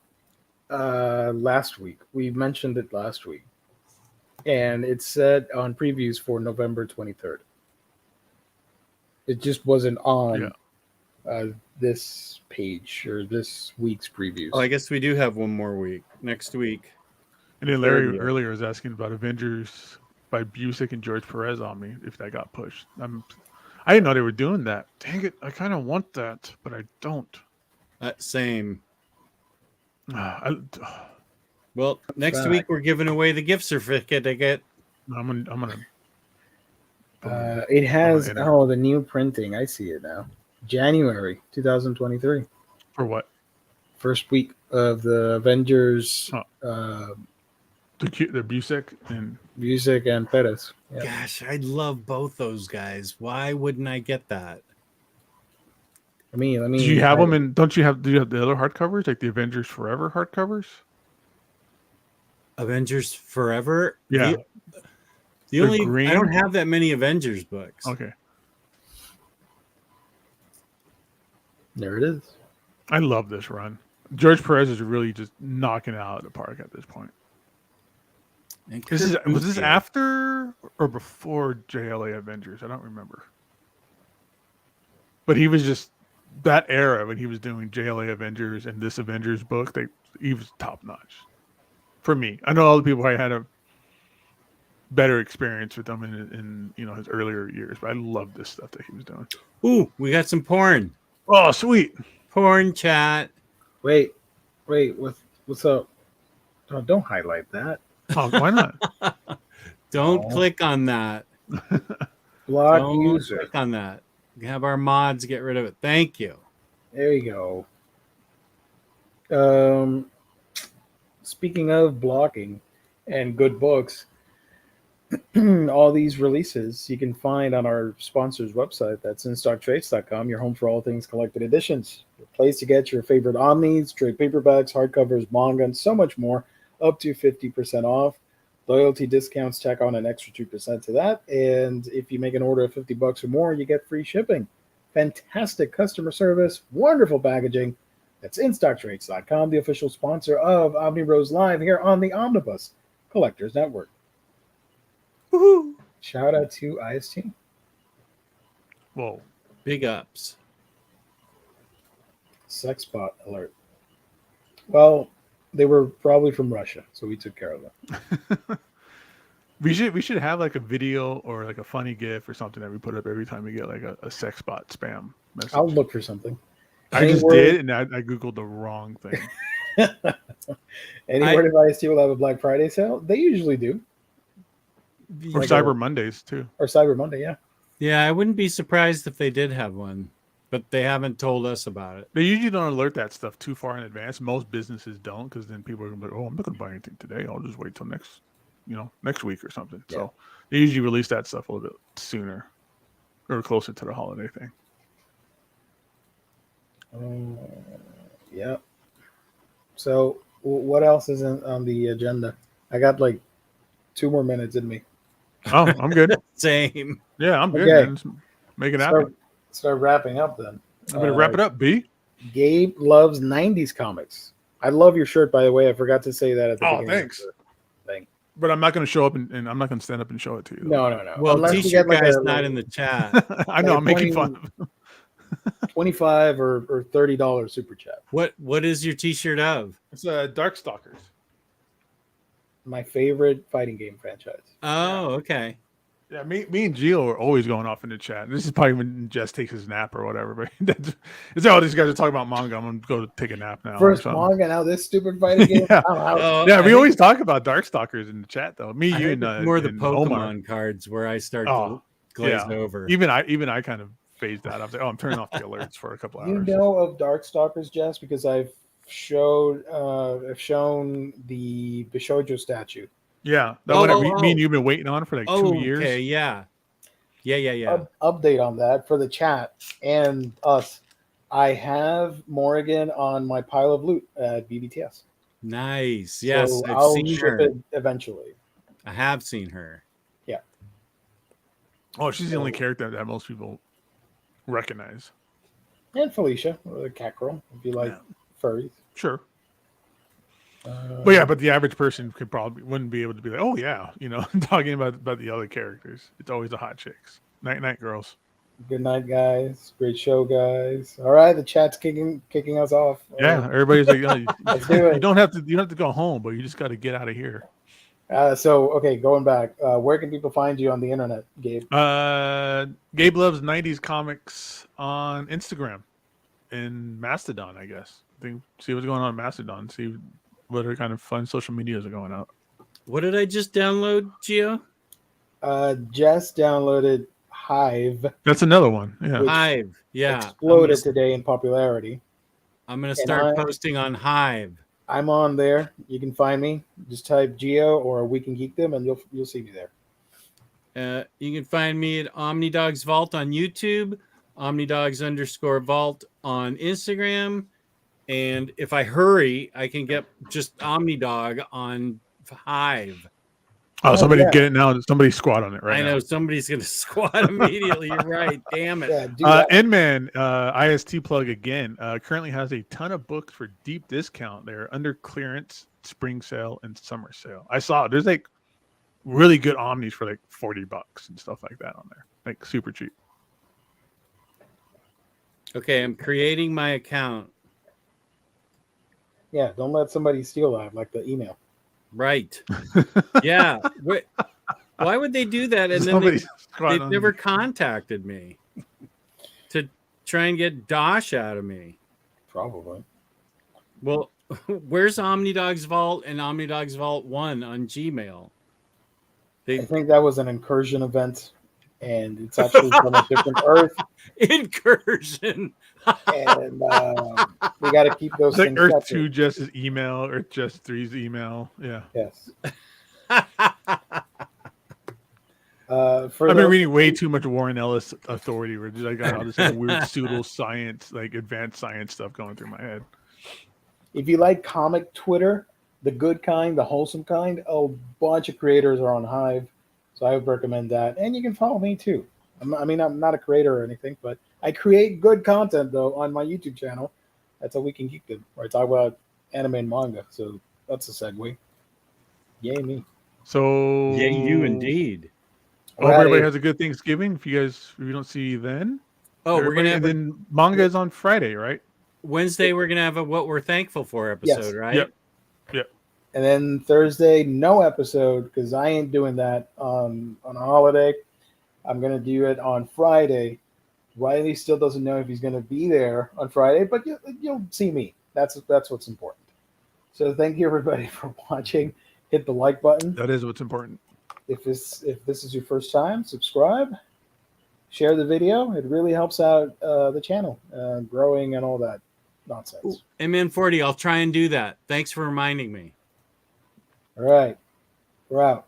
last week. We mentioned it last week, and it's set on previews for November 23rd. It just wasn't on this page or this week's previews. Oh, I guess we do have one more week. Next week. And then Larry earlier was asking about Avengers by Busick and George Perez on me, if that got pushed. I didn't know they were doing that. Dang it. I kind of want that, but I don't. Same. I'm Well, next week we're giving away the gift certificate. gonna it has the new printing. I see it now. January 2023. For what? First week of the Avengers. The Busick and Perez. Yeah. Gosh, I love both those guys. Why wouldn't I get that? Let me. Do you have them? And do you have the other hardcovers, like the Avengers Forever hardcovers? Avengers Forever. Yeah. The only I don't have that many Avengers books. Okay. There it is. I love this run. George Perez is really just knocking it out of the park at this point. Was this after or before JLA Avengers? I don't remember. But he was just that era when he was doing JLA Avengers and this Avengers book. He was top notch for me. I know other people had a better experience with them in his earlier years, but I love this stuff that he was doing. Ooh, we got some porn. Oh, sweet porn chat. Wait, what's up? Oh, don't highlight that. Oh, why not? Don't click on that. Block Don't user. click on that. We have our mods get rid of it. Thank you. There you go. Speaking of blocking and good books, all these releases you can find on our sponsor's website. That's InStockTrades.com, your home for all things collected editions. Your place to get your favorite Omnis, trade paperbacks, hardcovers, manga, and so much more, up to 50% off. Loyalty discounts tack on an extra 2% to that. And if you make an order of $50 or more, you get free shipping. Fantastic customer service, wonderful packaging. That's InStockTrades.com, the official sponsor of Omnibroslive here on the Omnibus Collectors Network. Woohoo! Shout out to IST. Whoa. Big ups. Sex bot alert. Well, they were probably from Russia, so we took care of them. We should have like a video or like a funny GIF or something that we put up every time we get like a sex bot spam message. I'll look for something. I just did, and I Googled the wrong thing. Any word of IST will have a Black Friday sale? They usually do. Or Cyber Mondays, too. Or Cyber Monday, yeah. Yeah, I wouldn't be surprised if they did have one. but they haven't told us about it. They usually don't alert that stuff too far in advance. Most businesses don't, because then people are gonna be like, "Oh, I'm not gonna buy anything today. I'll just wait till next week or something." Yeah. So they usually release that stuff a little bit sooner or closer to the holiday thing. Yeah. So what else is on the agenda? I got like 2 more minutes in me. Oh, I'm good. Same. Yeah, I'm good, Okay. man. Just make it happen. Start wrapping up then. I'm gonna wrap it up, B. Gabe loves 90s comics. I love your shirt, by the way. I forgot to say that at the beginning. Thanks. Of the thing. But I'm not gonna show up and I'm not gonna stand up and show it to you. Though. No. Well, Unless you T-shirt get like guy's a, not in the chat. I know. like I'm making fun of him. $25 or $30 super chat. What is your T-shirt of? It's Darkstalkers. My favorite fighting game franchise. Oh, okay. Yeah, me and Gio are always going off in the chat. This is probably when Jess takes his nap or whatever. But it's all these guys are talking about manga. I'm gonna go take a nap now. First manga, now this stupid fighting game. Yeah. I'm out. Oh, Yeah, I we think- always talk about Darkstalkers in the chat though. Me, I you, think and it's more the and Pokemon Omar. cards where I start Oh, to glaze yeah. over. Even I kind of phased that. I'm like, I'm turning off the alerts for a couple hours. You know of Darkstalkers, Jess, because I've shown the Bishojo statue. Yeah, that Oh, one that oh, me and oh. you've been waiting on for like 2 years. Okay, yeah. Update on that for the chat and us. I have Morrigan on my pile of loot at BBTS. Nice. Yes, So I've I'll seen ship her. it eventually. I have seen her. Oh, she's the only character that most people recognize. And Felicia, the cat girl, if you like furries. Sure. But the average person wouldn't be able to be like, oh yeah, talking about the other characters. It's always the hot chicks. Night girls. Good night, guys. Great show, guys. All right, the chat's kicking us off. Yeah, everybody's like, Let's do it. you don't have to go home, but you just got to get out of here. Okay, going back. Where can people find you on the internet, Gabe? Gabe loves 90s comics on Instagram and Mastodon, I guess. See what's going on in Mastodon. See what other kind of fun social medias are going out. What did I just download, Gio? Jess downloaded Hive. That's another one. Yeah. Hive. Yeah. Exploded today in popularity. I'm gonna start posting on Hive. I'm on there. You can find me. Just type Geo or We Can Geek Them, and you'll see me there. You can find me at OmniDogs Vault on YouTube, OmniDogs_Vault on Instagram, and if I hurry, I can get just OmniDog on Hive. Oh, somebody yeah. get it now. Somebody squat on it right I now. know somebody's gonna squat immediately. You're right. Damn it. Yeah, do that. Endman, IST plug again, currently has a ton of books for deep discount. They're under clearance, spring sale, and summer sale. I saw there's like really good Omnis for like $40 and stuff like that on there, like super cheap. Okay, I'm creating my account. Yeah, don't let somebody steal that, like the email. Right. Yeah. Why would they do that? And then Somebody's they've squatting on never it. contacted me to try and get Dosh out of me. Probably. Well, where's OmniDogs Vault and OmniDogs Vault 1 on Gmail? I think that was an incursion event, and it's actually from a different Earth. Incursion. And we got to keep those It's like things Earth separate. 2 Jess's email, Earth Jess 3's email. Yeah. Yes. I've been reading way too much Warren Ellis Authority, where I got all this like, weird pseudoscience, like advanced science stuff going through my head. If you like comic Twitter, the good kind, the wholesome kind, a bunch of creators are on Hive, so I would recommend that. And you can follow me too. I'm not a creator or anything, but I create good content though on my YouTube channel. That's a Week in Geekdom, where I talk about anime and manga. So that's a segue. Yay me! So Yeah, you indeed. Hope everybody has a good Thanksgiving. If you don't see you then. Oh, we're gonna have then manga is on Friday, right? Wednesday. We're gonna have a What We're Thankful For episode, Yes. right? Yep. And then Thursday, no episode because I ain't doing that on a holiday. I'm gonna do it on Friday. Riley still doesn't know if he's gonna be there on Friday, but you'll see me. That's what's important. So thank you everybody for watching. Hit the like button. That is what's important. If this is your first time, subscribe. share the video. It really helps out the channel growing and all that nonsense. MN40, I'll try and do that. Thanks for reminding me. All right, we're out.